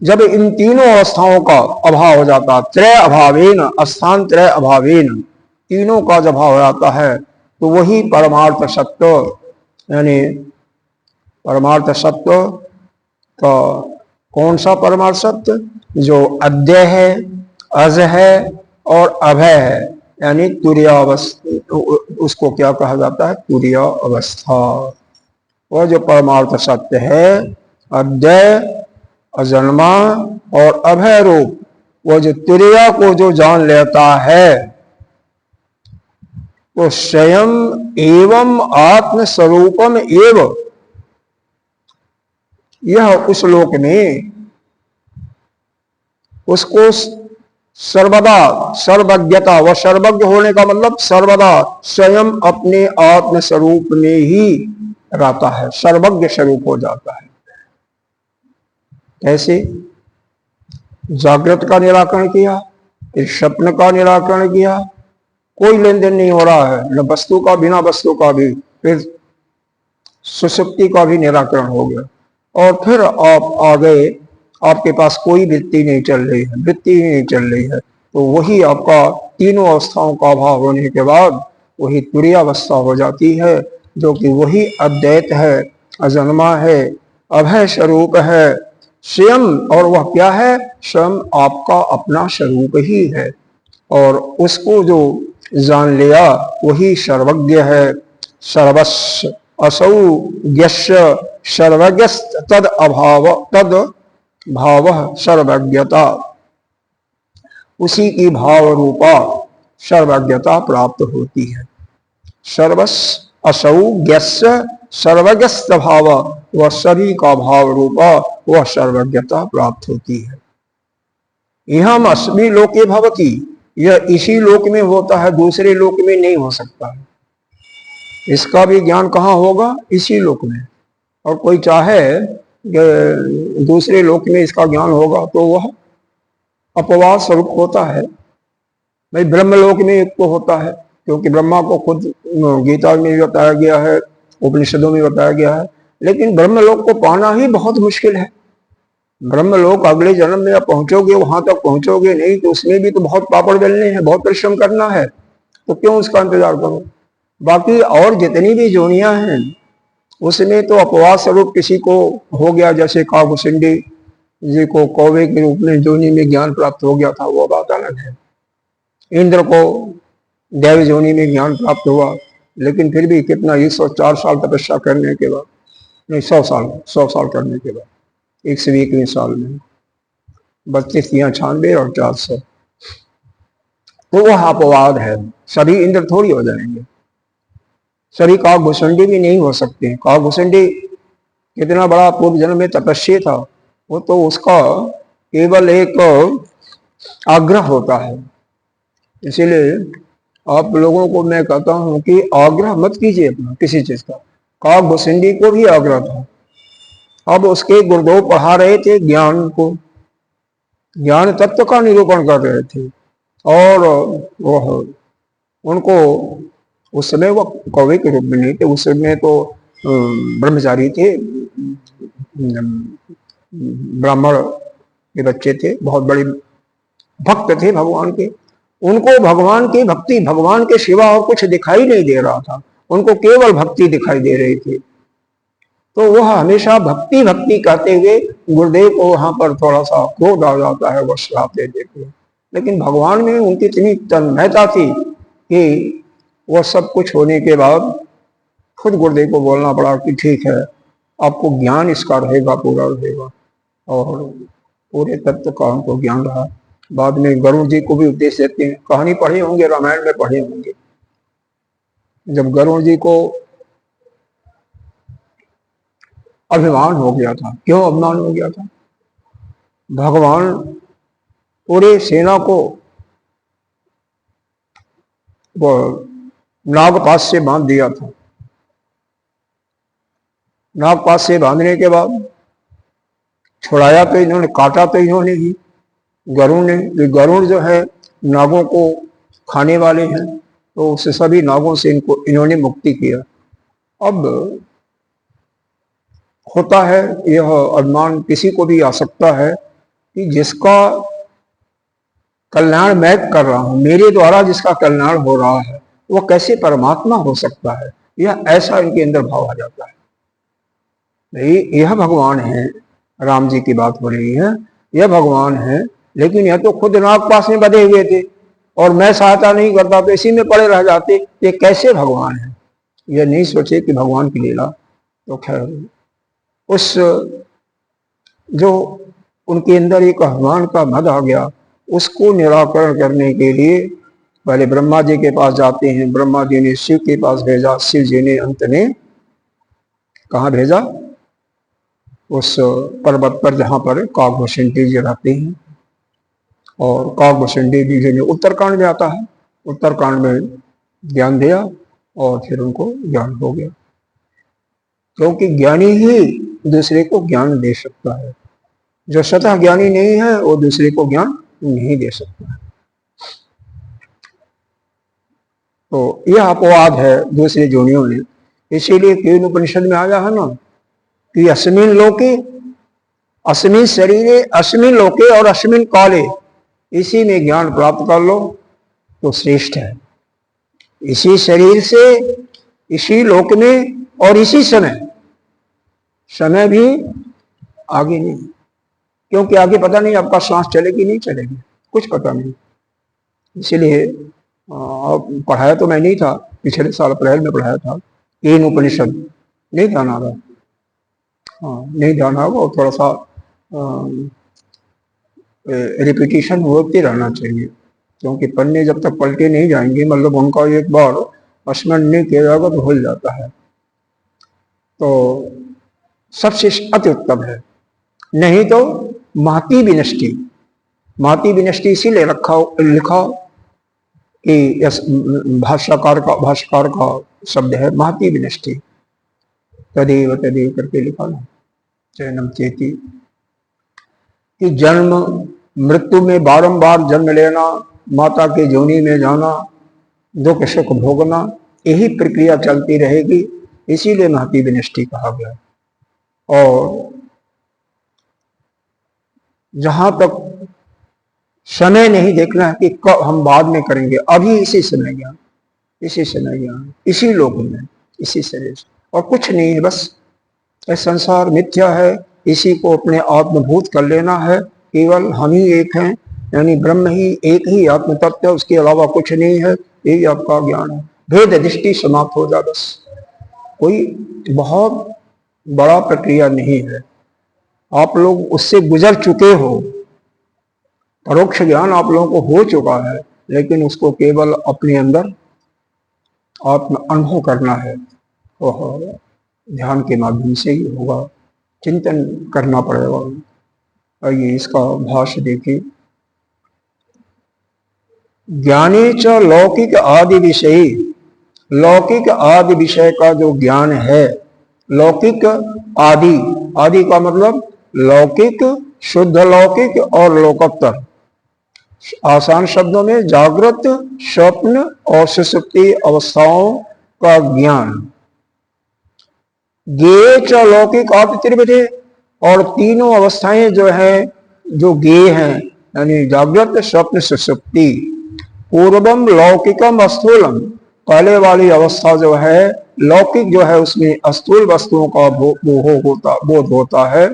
जब इन तीनों अवस्थाओं का अभाव हो जाता, त्रय अभावेन, स्थान त्रय अभावेन, तीनों का जब अभाव हो जाता है तो वही परमार्थ सत्य, यानी परमार्थ सत्य का कौन सा परमार्थ सत्य? जो अद्वय है, अज है और अभय है, यानी तुरीयावस्था, उसको क्या कहा जाता है? तुरीय अवस्था। वह जो परमार्थ सत्य है, अद्वय, अजन्मा और अभय रूप, वो जो तुरीया को जो जान लेता है तो स्वयं एवं आत्म स्वरूपम एवं, यह उस लोक में उसको सर्वदा सर्वज्ञता, व सर्वज्ञ होने का मतलब सर्वदा स्वयं अपने आत्म स्वरूप में ही रहता है, सर्वज्ञ स्वरूप हो जाता है। कैसे? जागृत का निराकरण किया, फिर स्वप्न का निराकरण किया, कोई लेन देन नहीं हो रहा है, न वस्तु का बिना वस्तु का भी, फिर सुषुप्ति का भी निराकरण हो गया, और फिर आप आ गए, आपके पास कोई वृत्ति नहीं चल रही है, वृत्ति ही नहीं चल रही है, तो वही आपका तीनों अवस्थाओं का अभाव होने के बाद वही तुरीय अवस्था हो जाती है, जो कि वही अद्वैत है, अजन्मा है, अभय स्वरूप है स्वयं। और वह क्या है? स्वयं आपका अपना स्वरूप ही है, और उसको जो जान लिया वही सर्वज्ञ है। सर्वस्व असौ यस्य सर्वज्ञ तद अभाव तद भाव सर्वज्ञता, उसी की भाव रूपा सर्वज्ञता प्राप्त होती है। सर्वस्व असौ यस्य सर्वज्ञ भाव, वह सभी का भाव रूपा वह सर्वज्ञता प्राप्त होती है। यह अस्मि लोके भवति, यह इसी लोक में होता है, दूसरे लोक में नहीं हो सकता है। इसका भी ज्ञान कहाँ होगा? इसी लोक में। और कोई चाहे दूसरे लोक में इसका ज्ञान होगा तो वह अपवाद स्वरूप होता है। भाई ब्रह्मलोक में एक तो होता है, क्योंकि ब्रह्मा को खुद गीता में बताया गया है, उपनिषदों में बताया गया है, लेकिन ब्रह्मलोक को पाना ही बहुत मुश्किल है। ब्रह्मलोक अगले जन्म में आप पहुंचोगे, वहां तक पहुंचोगे नहीं तो उसमें भी तो बहुत पापड़ बेलने हैं, बहुत परिश्रम करना है, तो क्यों उसका इंतजार करो। बाकी और जितनी भी जोनियां हैं उसमें तो अपवाद स्वरूप किसी को हो गया, जैसे कागभूषुंडी जी को कौवे के रूप में जोनी में ज्ञान प्राप्त हो गया था, वो बात अलग है। इंद्र को देव जोनी में ज्ञान प्राप्त हुआ, लेकिन फिर भी कितना 104 साल तपस्या करने के बाद, नहीं 100 साल करने के बाद, 121वें साल में 32 या 96 और 400, तो वह अपवाद है। सभी इंद्र थोड़ी हो जाएंगे, सभी कागभूषुंडी भी नहीं हो सकते। कागभूषुंडी कितना बड़ा पूर्व जन्म में तपस्वी था, वो तो उसका केवल एक आग्रह होता है। इसीलिए आप लोगों को मैं कहता हूं कि आग्रह मत कीजिए अपना किसी चीज का। कागभूषुंडी को भी आग्रह था, अब उसके गुरुदेव पढ़ा रहे थे ज्ञान को, ज्ञान तत्व का निरूपण कर रहे थे, और वह उनको उस समय वो कौवे के रूप में नहीं थे, उस समय तो ब्रह्मचारी थे, ब्राह्मण के बच्चे थे, बहुत बड़े भक्त थे भगवान के। उनको भगवान की भक्ति, भगवान के सिवा और कुछ दिखाई नहीं दे रहा था, उनको केवल भक्ति दिखाई दे रही थी। तो वह हमेशा भक्ति भक्ति कहते हुए गुरुदेव को वहां पर थोड़ा सा क्रोध आ जाता है, वो श्राप दे देते हैं। लेकिन भगवान में उनकी इतनी तन्मयता थी कि वह सब कुछ होने के बाद खुद गुरुदेव को बोलना पड़ा कि ठीक है, आपको ज्ञान इसका रहेगा, पूरा रहेगा, और पूरे तत्व का हमको ज्ञान रहा। बाद में गरुड़ जी को भी उपदेश देते हैं, कहानी पढ़े होंगे, रामायण में पढ़े होंगे, जब गरुड़ जी को अभिमान हो गया था। क्यों अभिमान हो गया था? भगवान पूरे सेना को वो नागपाश से बांध दिया था। नागपाश से बांधने के बाद छुड़ाया तो इन्होंने, काटा तो इन्होंने ही, गरुड़ ने। गरुड़ जो है नागों को खाने वाले हैं, तो उससे सभी नागों से इन्होंने मुक्ति किया। अब होता है यह अभिमान किसी को भी आ सकता है कि जिसका कल्याण मैं कर रहा हूं, मेरे द्वारा जिसका कल्याण हो रहा है, वो कैसे परमात्मा हो सकता है, यह ऐसा इनके अंदर भाव आ जाता है। यह भगवान है, राम जी की बात हो रही है, यह भगवान है, लेकिन यह तो खुद नागपाश में बंधे हुए थे और मैं सहायता नहीं करता तो इसी में पड़े रह जाते। ये कैसे भगवान है? यह नहीं सोचे कि भगवान की लीला। तो खैर, उस जो उनके अंदर एक अभिमान का मद आ गया, उसको निराकरण करने के लिए पहले ब्रह्मा जी के पास जाते हैं। ब्रह्मा जी ने शिव के पास भेजा, शिव जी ने अंत में कहाँ भेजा? उस पर्वत पर जहाँ पर काकभूषणी जी रहते हैं। और काकभूषणी जी ने उत्तरकांड में आता है, उत्तरकांड में ज्ञान दिया और फिर उनको ज्ञान हो गया। क्योंकि ज्ञानी ही दूसरे को ज्ञान दे सकता है, जो स्वतः ज्ञानी नहीं है वो दूसरे को ज्ञान नहीं दे सकता है। तो यह अपवाद है दूसरे जोनियों में। इसीलिए केन उपनिषद में आया है ना कि अस्मिन लोके, अस्मिन शरीरे, अस्मिन लोके और अस्मिन काले, इसी में ज्ञान प्राप्त कर लो तो श्रेष्ठ है। इसी शरीर से, इसी लोक में और इसी समय, समय भी आगे नहीं, क्योंकि आगे पता नहीं आपका सांस चलेगी नहीं चलेगी, कुछ पता नहीं। इसीलिए पढ़ाया तो मैं नहीं था, पिछले साल अप्रैल में पढ़ाया था केन उपनिषद, नहीं ध्यान आ रहा। हाँ, नहीं ध्यान आ रहा, और थोड़ा सा रिपीटिशन होते रहना चाहिए, क्योंकि पन्ने जब तक पलटे नहीं जाएंगे, मतलब उनका एक बार स्मरण नहीं किया जाएगा तो भूल जाता है। तो सबसे अति उत्तम है, नहीं तो महती विनष्टि। महती विनष्टि इसीलिए लिखा कि भाष्यकार का शब्द है महती विनष्टि, तदेव तदेव करके लिखा ना, चैनम चेती, कि जन्म मृत्यु में बारंबार जन्म लेना, माता के जोनी में जाना, दुख सुख भोगना, यही प्रक्रिया चलती रहेगी। इसीलिए महती विनष्टि कहा गया। और जहां तक समय नहीं देखना है कि कब हम बाद में करेंगे, अभी इसी समय ज्ञान, इसी समय ज्ञान, इसी लोक में, इसी शरीर से, और कुछ नहीं है। बस यह संसार मिथ्या है, इसी को अपने आत्मभूत कर लेना है। केवल हम ही एक हैं, यानी ब्रह्म ही एक ही आत्म तत्व है, उसके अलावा कुछ नहीं है, यही आपका ज्ञान है। भेद दृष्टि समाप्त हो जाए, बस कोई बहुत बड़ा प्रक्रिया नहीं है। आप लोग उससे गुजर चुके हो, परोक्ष ज्ञान आप लोगों को हो चुका है, लेकिन उसको केवल अपने अंदर आत्म अनुभव करना है, और ध्यान के माध्यम से ही होगा, चिंतन करना पड़ेगा। आइए इसका भाष्य देखिए। ज्ञाने च लौकिक आदि विषय, लौकिक आदि विषय का जो ज्ञान है, लौकिक आदि, आदि का मतलब लौकिक, शुद्ध लौकिक और लोकोत्तर। आसान शब्दों में जागृत, स्वप्न और सुषुप्ति अवस्थाओं का ज्ञान। ज्ञेय च लौकिक आदि त्रिविधे, और तीनों अवस्थाएं जो है, जो ज्ञेय हैं, यानी जागृत, स्वप्न, सुषुप्ति। पूर्वम लौकिकम स्थूलम, पहले वाली अवस्था जो है लौकिक जो है, उसमें स्थूल वस्तुओं का बोध होता है,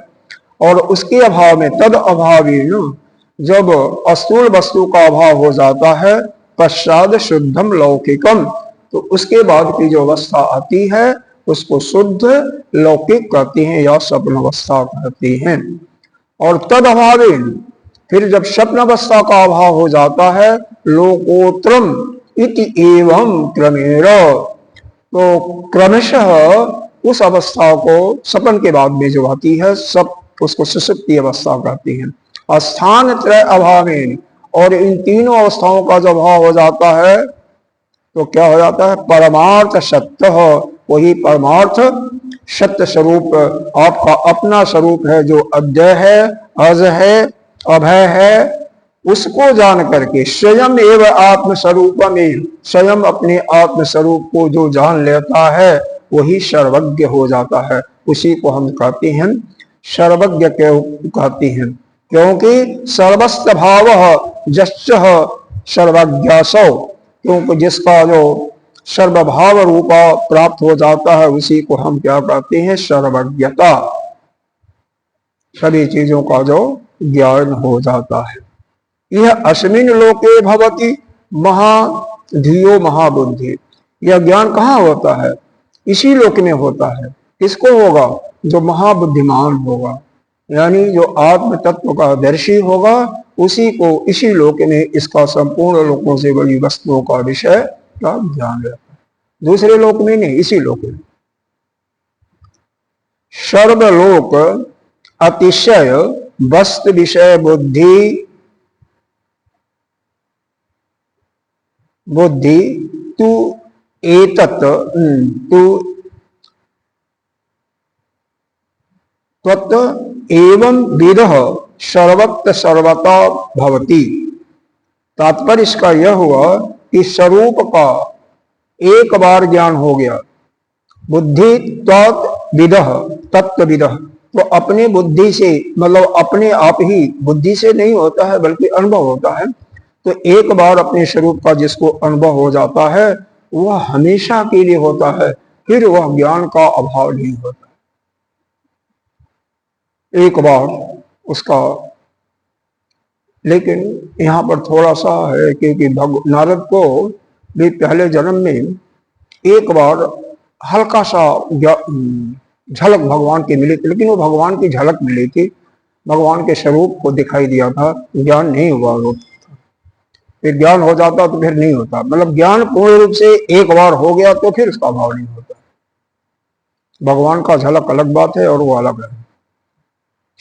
और उसके अभाव में, तद अभावी, जब स्थूल वस्तु का अभाव हो जाता है, पश्चात शुद्धम लौकिकम, तो उसके बाद की जो अवस्था आती है उसको शुद्ध लौकिक कहते हैं या स्वप्न अवस्था कहते हैं। और तद अभावे, फिर जब स्वप्न अवस्था का अभाव हो जाता है, लोकोत्तरम इति एवं क्रमेण, तो क्रमशः उस अवस्था को सपन के बाद में जो आती है सब उसको सुषुप्ति अवस्था कहती है। स्थान त्रय अभावेन, और इन तीनों अवस्थाओं का जब अभाव हो जाता है तो क्या हो जाता है? परमार्थ सत्य, वही परमार्थ सत्य स्वरूप आपका अपना स्वरूप है जो अद्वय है, अज है, अभय है, उसको जान करके स्वयं एवं आत्म स्वरूप में, स्वयं अपने आत्म स्वरूप को जो जान लेता है वही सर्वज्ञ हो जाता है। उसी को हम कहते हैं सर्वज्ञ कहते हैं, क्योंकि सर्वस्व भाव जश्च सर्वज्ञासौ, क्योंकि जिसका जो सर्वभाव रूपा प्राप्त हो जाता है उसी को हम क्या कहते हैं? सर्वज्ञता। सभी चीजों का जो ज्ञान हो जाता है। यह अस्मिन् लोके भवति महाधियो महाबुद्धि, यह ज्ञान कहाँ होता है? इसी लोक में होता है। किसको होगा? जो महाबुद्धिमान होगा, यानी जो आत्म तत्व का दर्शी होगा, उसी को इसी लोक में इसका संपूर्ण लोकों से बड़ी वस्तुओं का विषय का ज्ञान रहता है। दूसरे लोक में नहीं, इसी लोक में। सर्वलोक अतिशय वस्तु विषय बुद्धि तु एतत् तु तत् एवं विदः सर्वत्र सर्वता भवति। तात्पर्य इसका यह हुआ कि स्वरूप का एक बार ज्ञान हो गया, बुद्धि तत्विदः तत्विदः, तो अपने बुद्धि से, मतलब अपने आप ही, बुद्धि से नहीं होता है बल्कि अनुभव होता है। तो एक बार अपने स्वरूप का जिसको अनुभव हो जाता है वह हमेशा के लिए होता है, फिर वह ज्ञान का अभाव नहीं होता। एक बार उसका, लेकिन यहाँ पर थोड़ा सा है क्योंकि नारद को भी पहले जन्म में एक बार हल्का सा झलक भगवान की मिली थी, लेकिन वो भगवान की झलक मिली थी, भगवान के स्वरूप को दिखाई दिया था, ज्ञान नहीं हुआ। वो फिर ज्ञान हो जाता तो फिर नहीं होता, मतलब ज्ञान पूर्ण रूप से एक बार हो गया तो फिर उसका अभाव नहीं होता। भगवान का झलक अलग बात है और वो अलग है।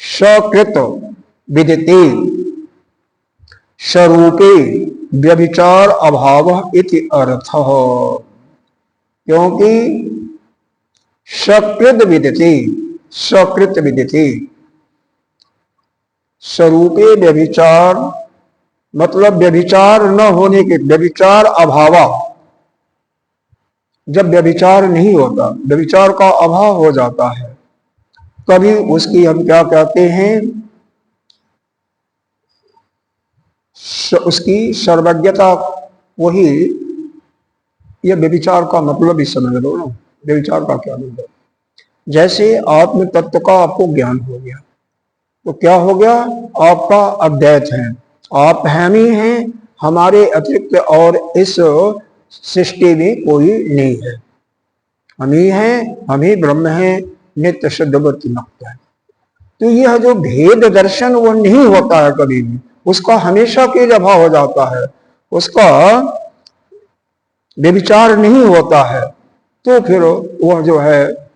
सकृत विदिते स्वरूपे व्यभिचार अभाव इति अर्थ, क्योंकि सकृत विदिते, सकृत विदिते स्वरूपे व्यभिचार, मतलब व्यभिचार न होने के, व्यभिचार अभावा, जब व्यभिचार नहीं होता, व्यभिचार का अभाव हो जाता है, तभी उसकी हम क्या कहते हैं? उसकी सर्वज्ञता। वही ये व्यभिचार का मतलब ही समझ लो ना, व्यभिचार का क्या मतलब। जैसे आत्म तत्व का आपको ज्ञान हो गया तो क्या हो गया? आपका अद्वैत है, आप हम ही हैं, हमारे अतिरिक्त और इस सृष्टि में कोई नहीं है, हम ही हैं, हम ही ब्रह्म हैं, नित्य शुद्धवती मुक्त है। तो यह जो भेद दर्शन वो नहीं होता है कभी भी, उसका हमेशा के लिए अभाव हो जाता है, उसका व्यभिचार नहीं होता है, तो फिर वह जो है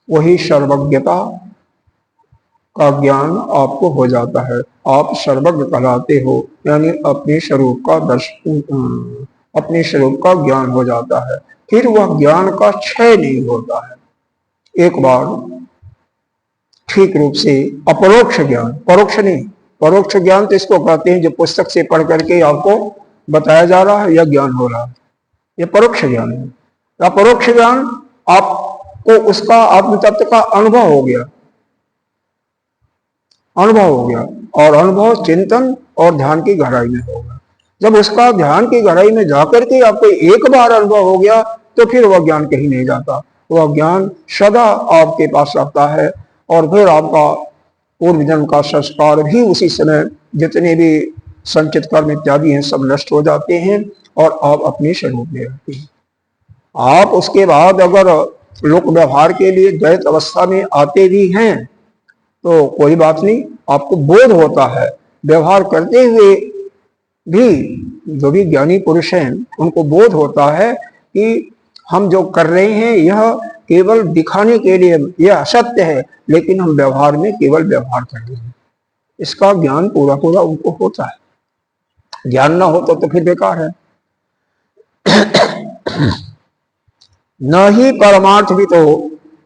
वही सर्वज्ञता का ज्ञान आपको हो जाता है। आप सर्वज्ञ कहलाते हो, यानी अपने स्वरूप का दर्शन, अपने स्वरूप का ज्ञान हो जाता है, फिर वह ज्ञान का क्षय नहीं होता है। एक बार ठीक रूप से अपरोक्ष ज्ञान, परोक्ष नहीं, परोक्ष ज्ञान तो इसको कहते हैं जो पुस्तक से पढ़ करके आपको बताया जा रहा है या ज्ञान हो रहा है, यह परोक्ष ज्ञान है। अपरोक्ष ज्ञान आपको उसका आत्म तत्व का अनुभव हो गया, अनुभव हो गया, और अनुभव चिंतन और ध्यान की गहराई में होगा। जब उसका ध्यान की गहराई में जाकर के आपको एक बार अनुभव हो गया तो फिर वह ज्ञान कहीं नहीं जाता, वह ज्ञान सदा आपके पास रहता है, और फिर आपका पूर्व जन्म का संस्कार भी उसी समय, जितने भी संचित कर्म इत्यादि हैं सब नष्ट हो जाते हैं और आप अपने स्वरूप में रहते हैं। आप उसके बाद अगर लोक व्यवहार के लिए द्वैत अवस्था में आते भी हैं तो कोई बात नहीं, आपको बोध होता है, व्यवहार करते हुए भी जो भी ज्ञानी पुरुष हैं उनको बोध होता है कि हम जो कर रहे हैं यह केवल दिखाने के लिए यह असत्य है, लेकिन हम व्यवहार में केवल व्यवहार कर रहे हैं। इसका ज्ञान पूरा पूरा उनको होता है। ज्ञान ना हो तो फिर बेकार है। न ही परमार्थ भी तो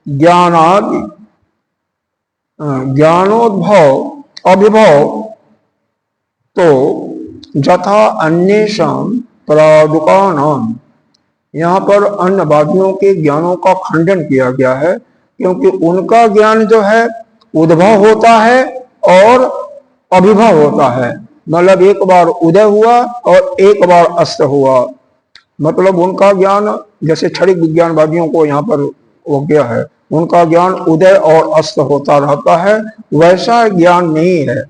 ज्ञानादि ज्ञानोद्भव अभिभव तो यथा अन्येषां प्रादुकानाम, यहाँ पर अन्यवादियों के ज्ञानों का खंडन किया गया है, क्योंकि उनका ज्ञान जो है उद्भव होता है और अभिभव होता है। मतलब एक बार उदय हुआ और एक बार अस्त हुआ। मतलब उनका ज्ञान, जैसे क्षणिक विज्ञानवादियों को यहाँ पर हो गया है, उनका ज्ञान उदय और अस्त होता रहता है, वैसा ज्ञान नहीं है।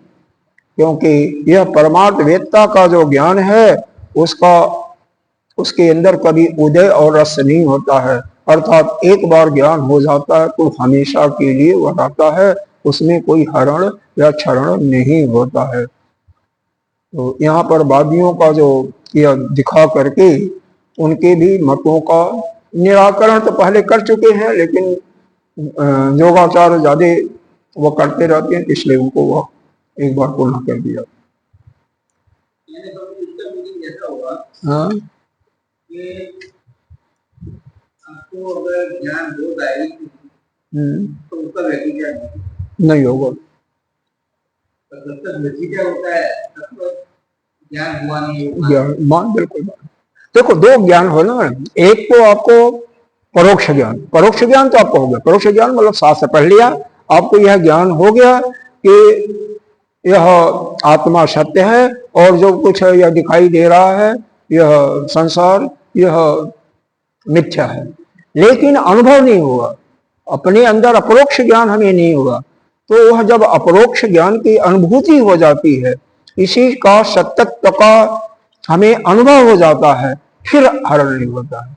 क्योंकि यह परमार्थ वेत्ता का जो ज्ञान है उसके अंदर कभी उदय और अस्त नहीं होता है। अर्थात एक बार ज्ञान हो जाता है तो हमेशा के लिए वह रहता है, उसमें कोई हरण या क्षरण नहीं होता है। तो यहाँ पर वादियों का जो यह दिखा करके उनके भी मतों का निराकरण तो पहले कर चुके हैं, लेकिन योगाचार ज्यादा वो करते रहते हैं, इसलिए उनको वह एक बार पूर्ण कर दिया। हाँ, आपको अगर ज्ञान हो जाए तो उसका व्यतिक्रम नहीं होगा। जब तक व्यतिक्रम होता है तब तक ज्ञान हुआ नहीं होगा। ज्ञान मान बिल्कुल। देखो दो ज्ञान हो ना, एक तो आपको परोक्ष ज्ञान, परोक्ष ज्ञान तो आपको हो गया। परोक्ष ज्ञान मतलब शास्त्र पढ़ लिया, आपको यह ज्ञान हो गया कि यह आत्मा सत्य है और जो कुछ है यह दिखाई दे रहा है, यह संसार यह मिथ्या है, लेकिन अनुभव नहीं हुआ, अपने अंदर अपरोक्ष ज्ञान हमें नहीं हुआ। तो वह जब अपरोक्ष ज्ञान की अनुभूति हो जाती है, इसी का सत्यत्व का हमें अनुभव हो जाता है, फिर हरण नहीं होता है।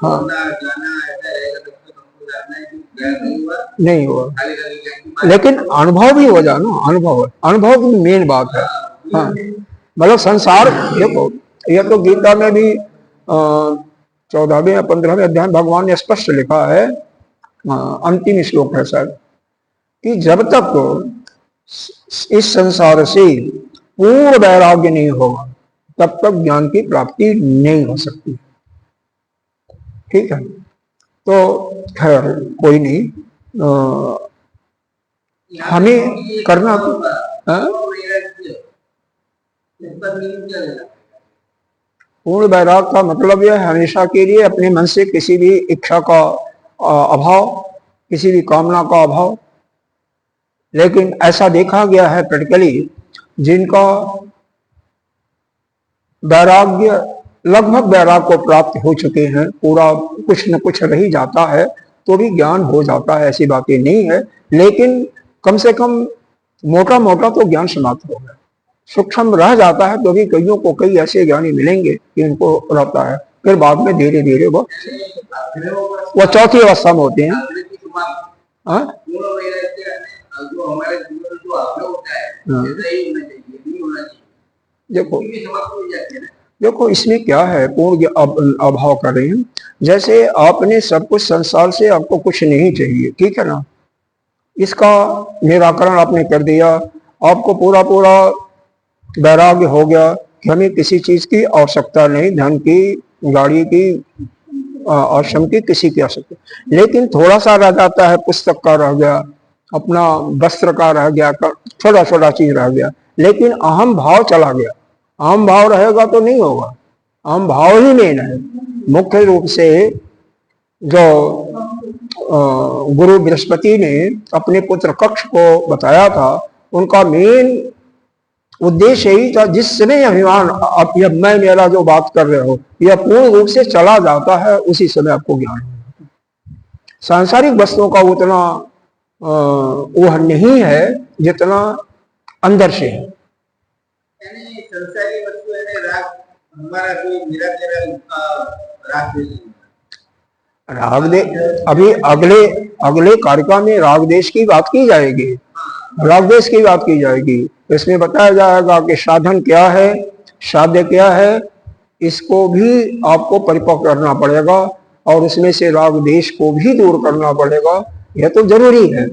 हाँ, नहीं हुआ, लेकिन अनुभव भी हो जाए ना, अनुभव की मेन बात है। हाँ, मतलब संसार देखो, यह तो गीता में भी 14वें या 15वें अध्याय भगवान ने स्पष्ट लिखा है, अंतिम श्लोक है सर, कि जब तक इस संसार से पूर्ण वैराग्य नहीं होगा तब तक ज्ञान की प्राप्ति नहीं हो सकती। ठीक है, तो खैर कोई नहीं, हमें करना पूर्ण वैराग का मतलब यह हमेशा के लिए अपने मन से किसी भी इच्छा का अभाव, किसी भी कामना का अभाव। लेकिन ऐसा देखा गया है प्रैक्टिकली, जिनका वैराग्य लगभग वैराग को प्राप्त हो चुके हैं, पूरा कुछ न कुछ रह ही जाता है तो भी ज्ञान हो जाता है, ऐसी बातें नहीं है। लेकिन कम से कम मोटा मोटा तो ज्ञान समाप्त हो गया, सूक्ष्म रह जाता है तो भी कईयों को कई ऐसे ज्ञानी मिलेंगे कि उनको रहता है, फिर बाद में धीरे धीरे वो चौथी अवस्था में होते हैं। देखो इसमें क्या है, पूर्ण अभाव कर रहे हैं। जैसे आपने सब कुछ संसार से, आपको कुछ नहीं चाहिए, ठीक है ना, इसका निराकरण आपने कर दिया, आपको पूरा पूरा वैराग्य हो गया कि हमें किसी चीज की आवश्यकता नहीं, धन की, गाड़ी की, आश्रम की, किसी की आवश्यकता। लेकिन थोड़ा सा रह जाता है, पुस्तक का रह गया, अपना वस्त्र का रह गया, छोटा छोटा चीज रह गया, लेकिन अहम भाव चला गया। अहम भाव रहेगा तो नहीं होगा, अहम भाव ही मेन है। मुख्य रूप से जो गुरु बृहस्पति ने अपने पुत्र कक्ष को बताया था, उनका मेन उद्देश्य यही था, जिस समय अभिमान, अब यह मैं मेरा जो बात कर रहे हो यह पूर्ण रूप से चला जाता है, उसी समय आपको ज्ञान हो। सांसारिक वस्तुओं का उतना वह नहीं है जितना अंदर से है। राग दे अभी अगले कार्यक्रम में राग देश की बात की जाएगी, राग देश की बात की जाएगी। इसमें बताया जाएगा कि साधन क्या है, साध्य क्या है, इसको भी आपको परिपक्व करना पड़ेगा और उसमें से राग देश को भी दूर करना पड़ेगा। यह तो जरूरी है।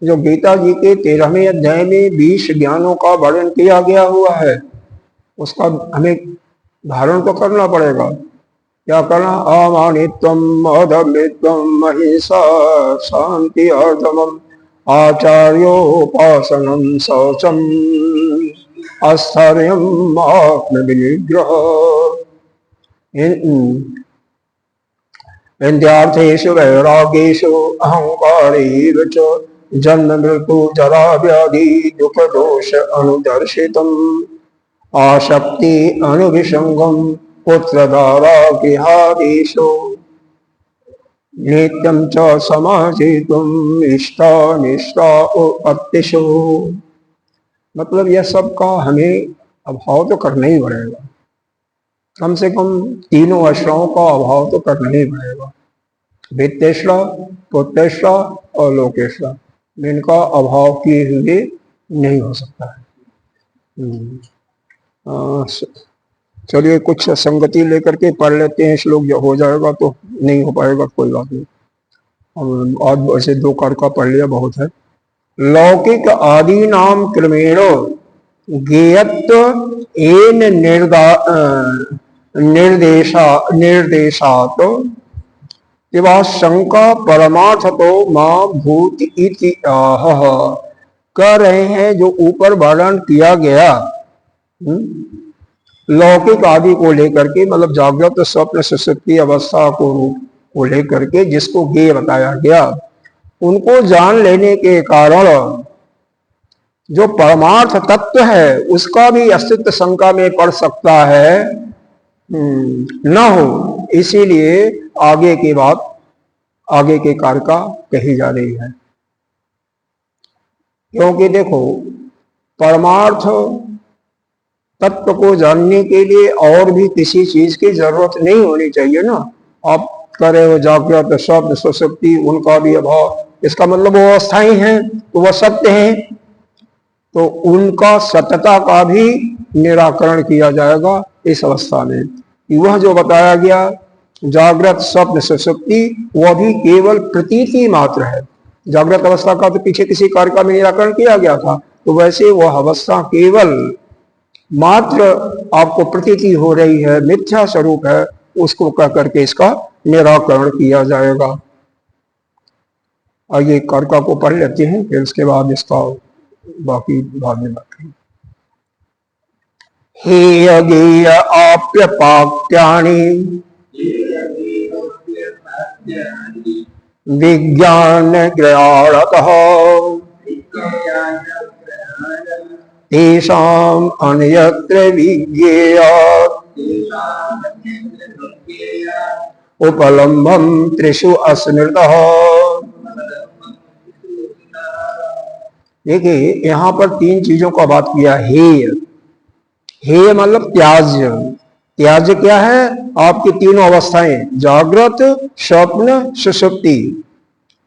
जो गीता जी के 13वें अध्याय में 20 ज्ञानों का वर्णन किया गया हुआ है, उसका हमें धारण तो करना पड़ेगा। क्या करना? अमानित्वम, अधर्मित्वम, अहिंसा, शांति, अर्धमम, आचार्योपासनम, शौचम, आस्थर्यम, आत्मविनिग्रह। विद्यार्थेषु वैराग्येषु अहंकारेव च जन्म मृत्यु जरा व्याधि दुख दोष अनुदर्शितम् आसक्ति अनुविसंगम पुत्रधारा गृहादिषु नित्यं च समाचितुम् इष्टा निष्ठा उत्पत्तिषु। मतलब यह सब का हमें अभाव तो करना ही पड़ेगा। कम से कम तीनों आश्रयों का अभाव तो करना ही पड़ेगा। वित्तेश्वर, पुत्रेश्वर और लोकेश्वर, इनका अभाव किए हुए नहीं हो सकता है। चलिए कुछ संगति लेकर के पढ़ लेते हैं श्लोक। जो हो जाएगा तो नहीं हो पाएगा कोई बात नहीं। आज वैसे 2 कार का पढ़ लिया बहुत है। लौकिक आदि नाम क्रमेण ज्ञेयत्व एन निर्देशात इवा शंका परमार्थतो मां भूत इति आह। कह रहे हैं जो ऊपर वर्णन किया गया लौकिक आदि को लेकर के, मतलब जागृत स्वप्न सुषुप्ति अवस्था को लेकर के जिसको ज्ञेय बताया गया, उनको जान लेने के कारण जो परमार्थ तत्व है उसका भी अस्तित्व शंका में पड़ सकता है न हो। इसीलिए आगे की बात आगे के कार्य का कही जा रही है। क्योंकि देखो, परमार्थ तत्व को जानने के लिए और भी किसी चीज की जरूरत नहीं होनी चाहिए ना। आप करे हो जागृत स्वप्न सुषुप्ति, उनका भी अभाव, इसका मतलब वो अवस्थाएं हैं तो वह सत्य हैं, तो उनका सत्यता का भी निराकरण किया जाएगा इस अवस्था में। वह जो बताया गया जागृत स्वप्न सुषुप्ति, वह भी केवल प्रतीति मात्र है। जागृत अवस्था का तो पीछे किसी कार्य का निराकरण किया गया था, तो वैसे वह अवस्था केवल मात्र आपको प्रतीति हो रही है, मिथ्या स्वरूप है, उसको कह करके इसका निराकरण किया जाएगा। आइए कर्का को पढ़ लेते हैं, फिर उसके बाद इसका बाकी बाद में बात करेंगे। हे अज्ञेय आप्य पाक्यानि विज्ञान ग्रयाणतः तेषाम् अन्यत्र विज्ञेयात् उपलम्भं त्रिषु अस्मृतः। देखिए यहाँ पर 3 चीजों का बात किया। हेय मतलब त्याज्य। त्याज्य क्या है? आपकी तीनों अवस्थाएं, जागृत स्वप्न सुषुप्ति।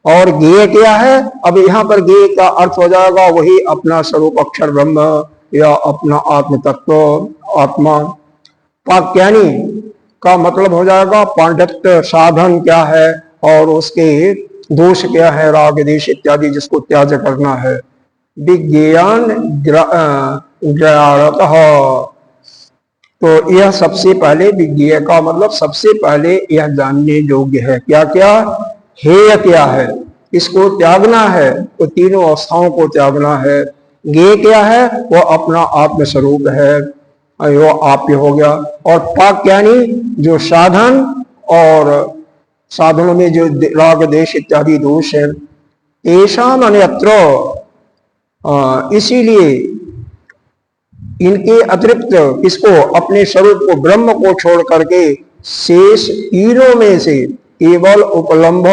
और ज्ञेय क्या है? अब यहाँ पर ज्ञेय का अर्थ हो जाएगा वही अपना स्वरूप अक्षर ब्रह्म या अपना आत्म तत्व आत्मा। पाक्यानि का मतलब हो जाएगा पांडित्य, साधन क्या है और उसके दोष क्या है, राग देश इत्यादि जिसको त्याज करना है। विज्ञान ग्रयाणतः, तो यह सबसे पहले विज्ञेय का मतलब सबसे पहले यह जानने योग्य है। क्या क्या? हेय क्या है? इसको त्यागना है, तो तीनों अवस्थाओं को त्यागना है। ज्ञेय क्या है? वो अपना आत्म स्वरूप है, वो आप्य हो गया। और पाक्यानि जो साधन और साधनों में जो राग देश इत्यादि दोष है, तेषाम् अन्यत्र, इसीलिए इनके अतिरिक्त किसको? अपने स्वरूप को, ब्रह्म को छोड़ करके शेष तीनों में से केवल उपलम्भ,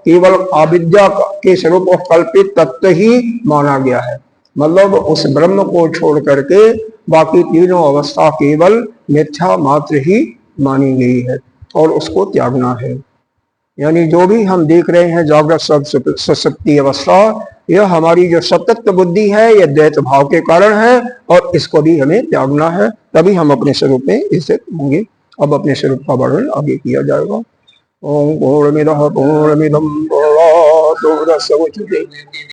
केवल अविद्या के स्वरूप और कल्पित तत्व ही माना गया है। मतलब उस ब्रह्म को छोड़ करके बाकी तीनों अवस्था केवल मिथ्या मात्र ही मानी गई है और उसको त्यागना है। यानी जो भी हम देख रहे हैं जागृत सुषुप्ति अवस्था, यह हमारी जो सतत बुद्धि है, यह द्वैत भाव के कारण है और इसको भी हमें त्यागना है, तभी हम अपने स्वरूप में स्थित होंगे। अब अपने स्वरूप का वर्णन आगे किया जाएगा। ओम पूर्णमिदः पूर्णमिदं पूर्णात् पूर्णमुदच्यते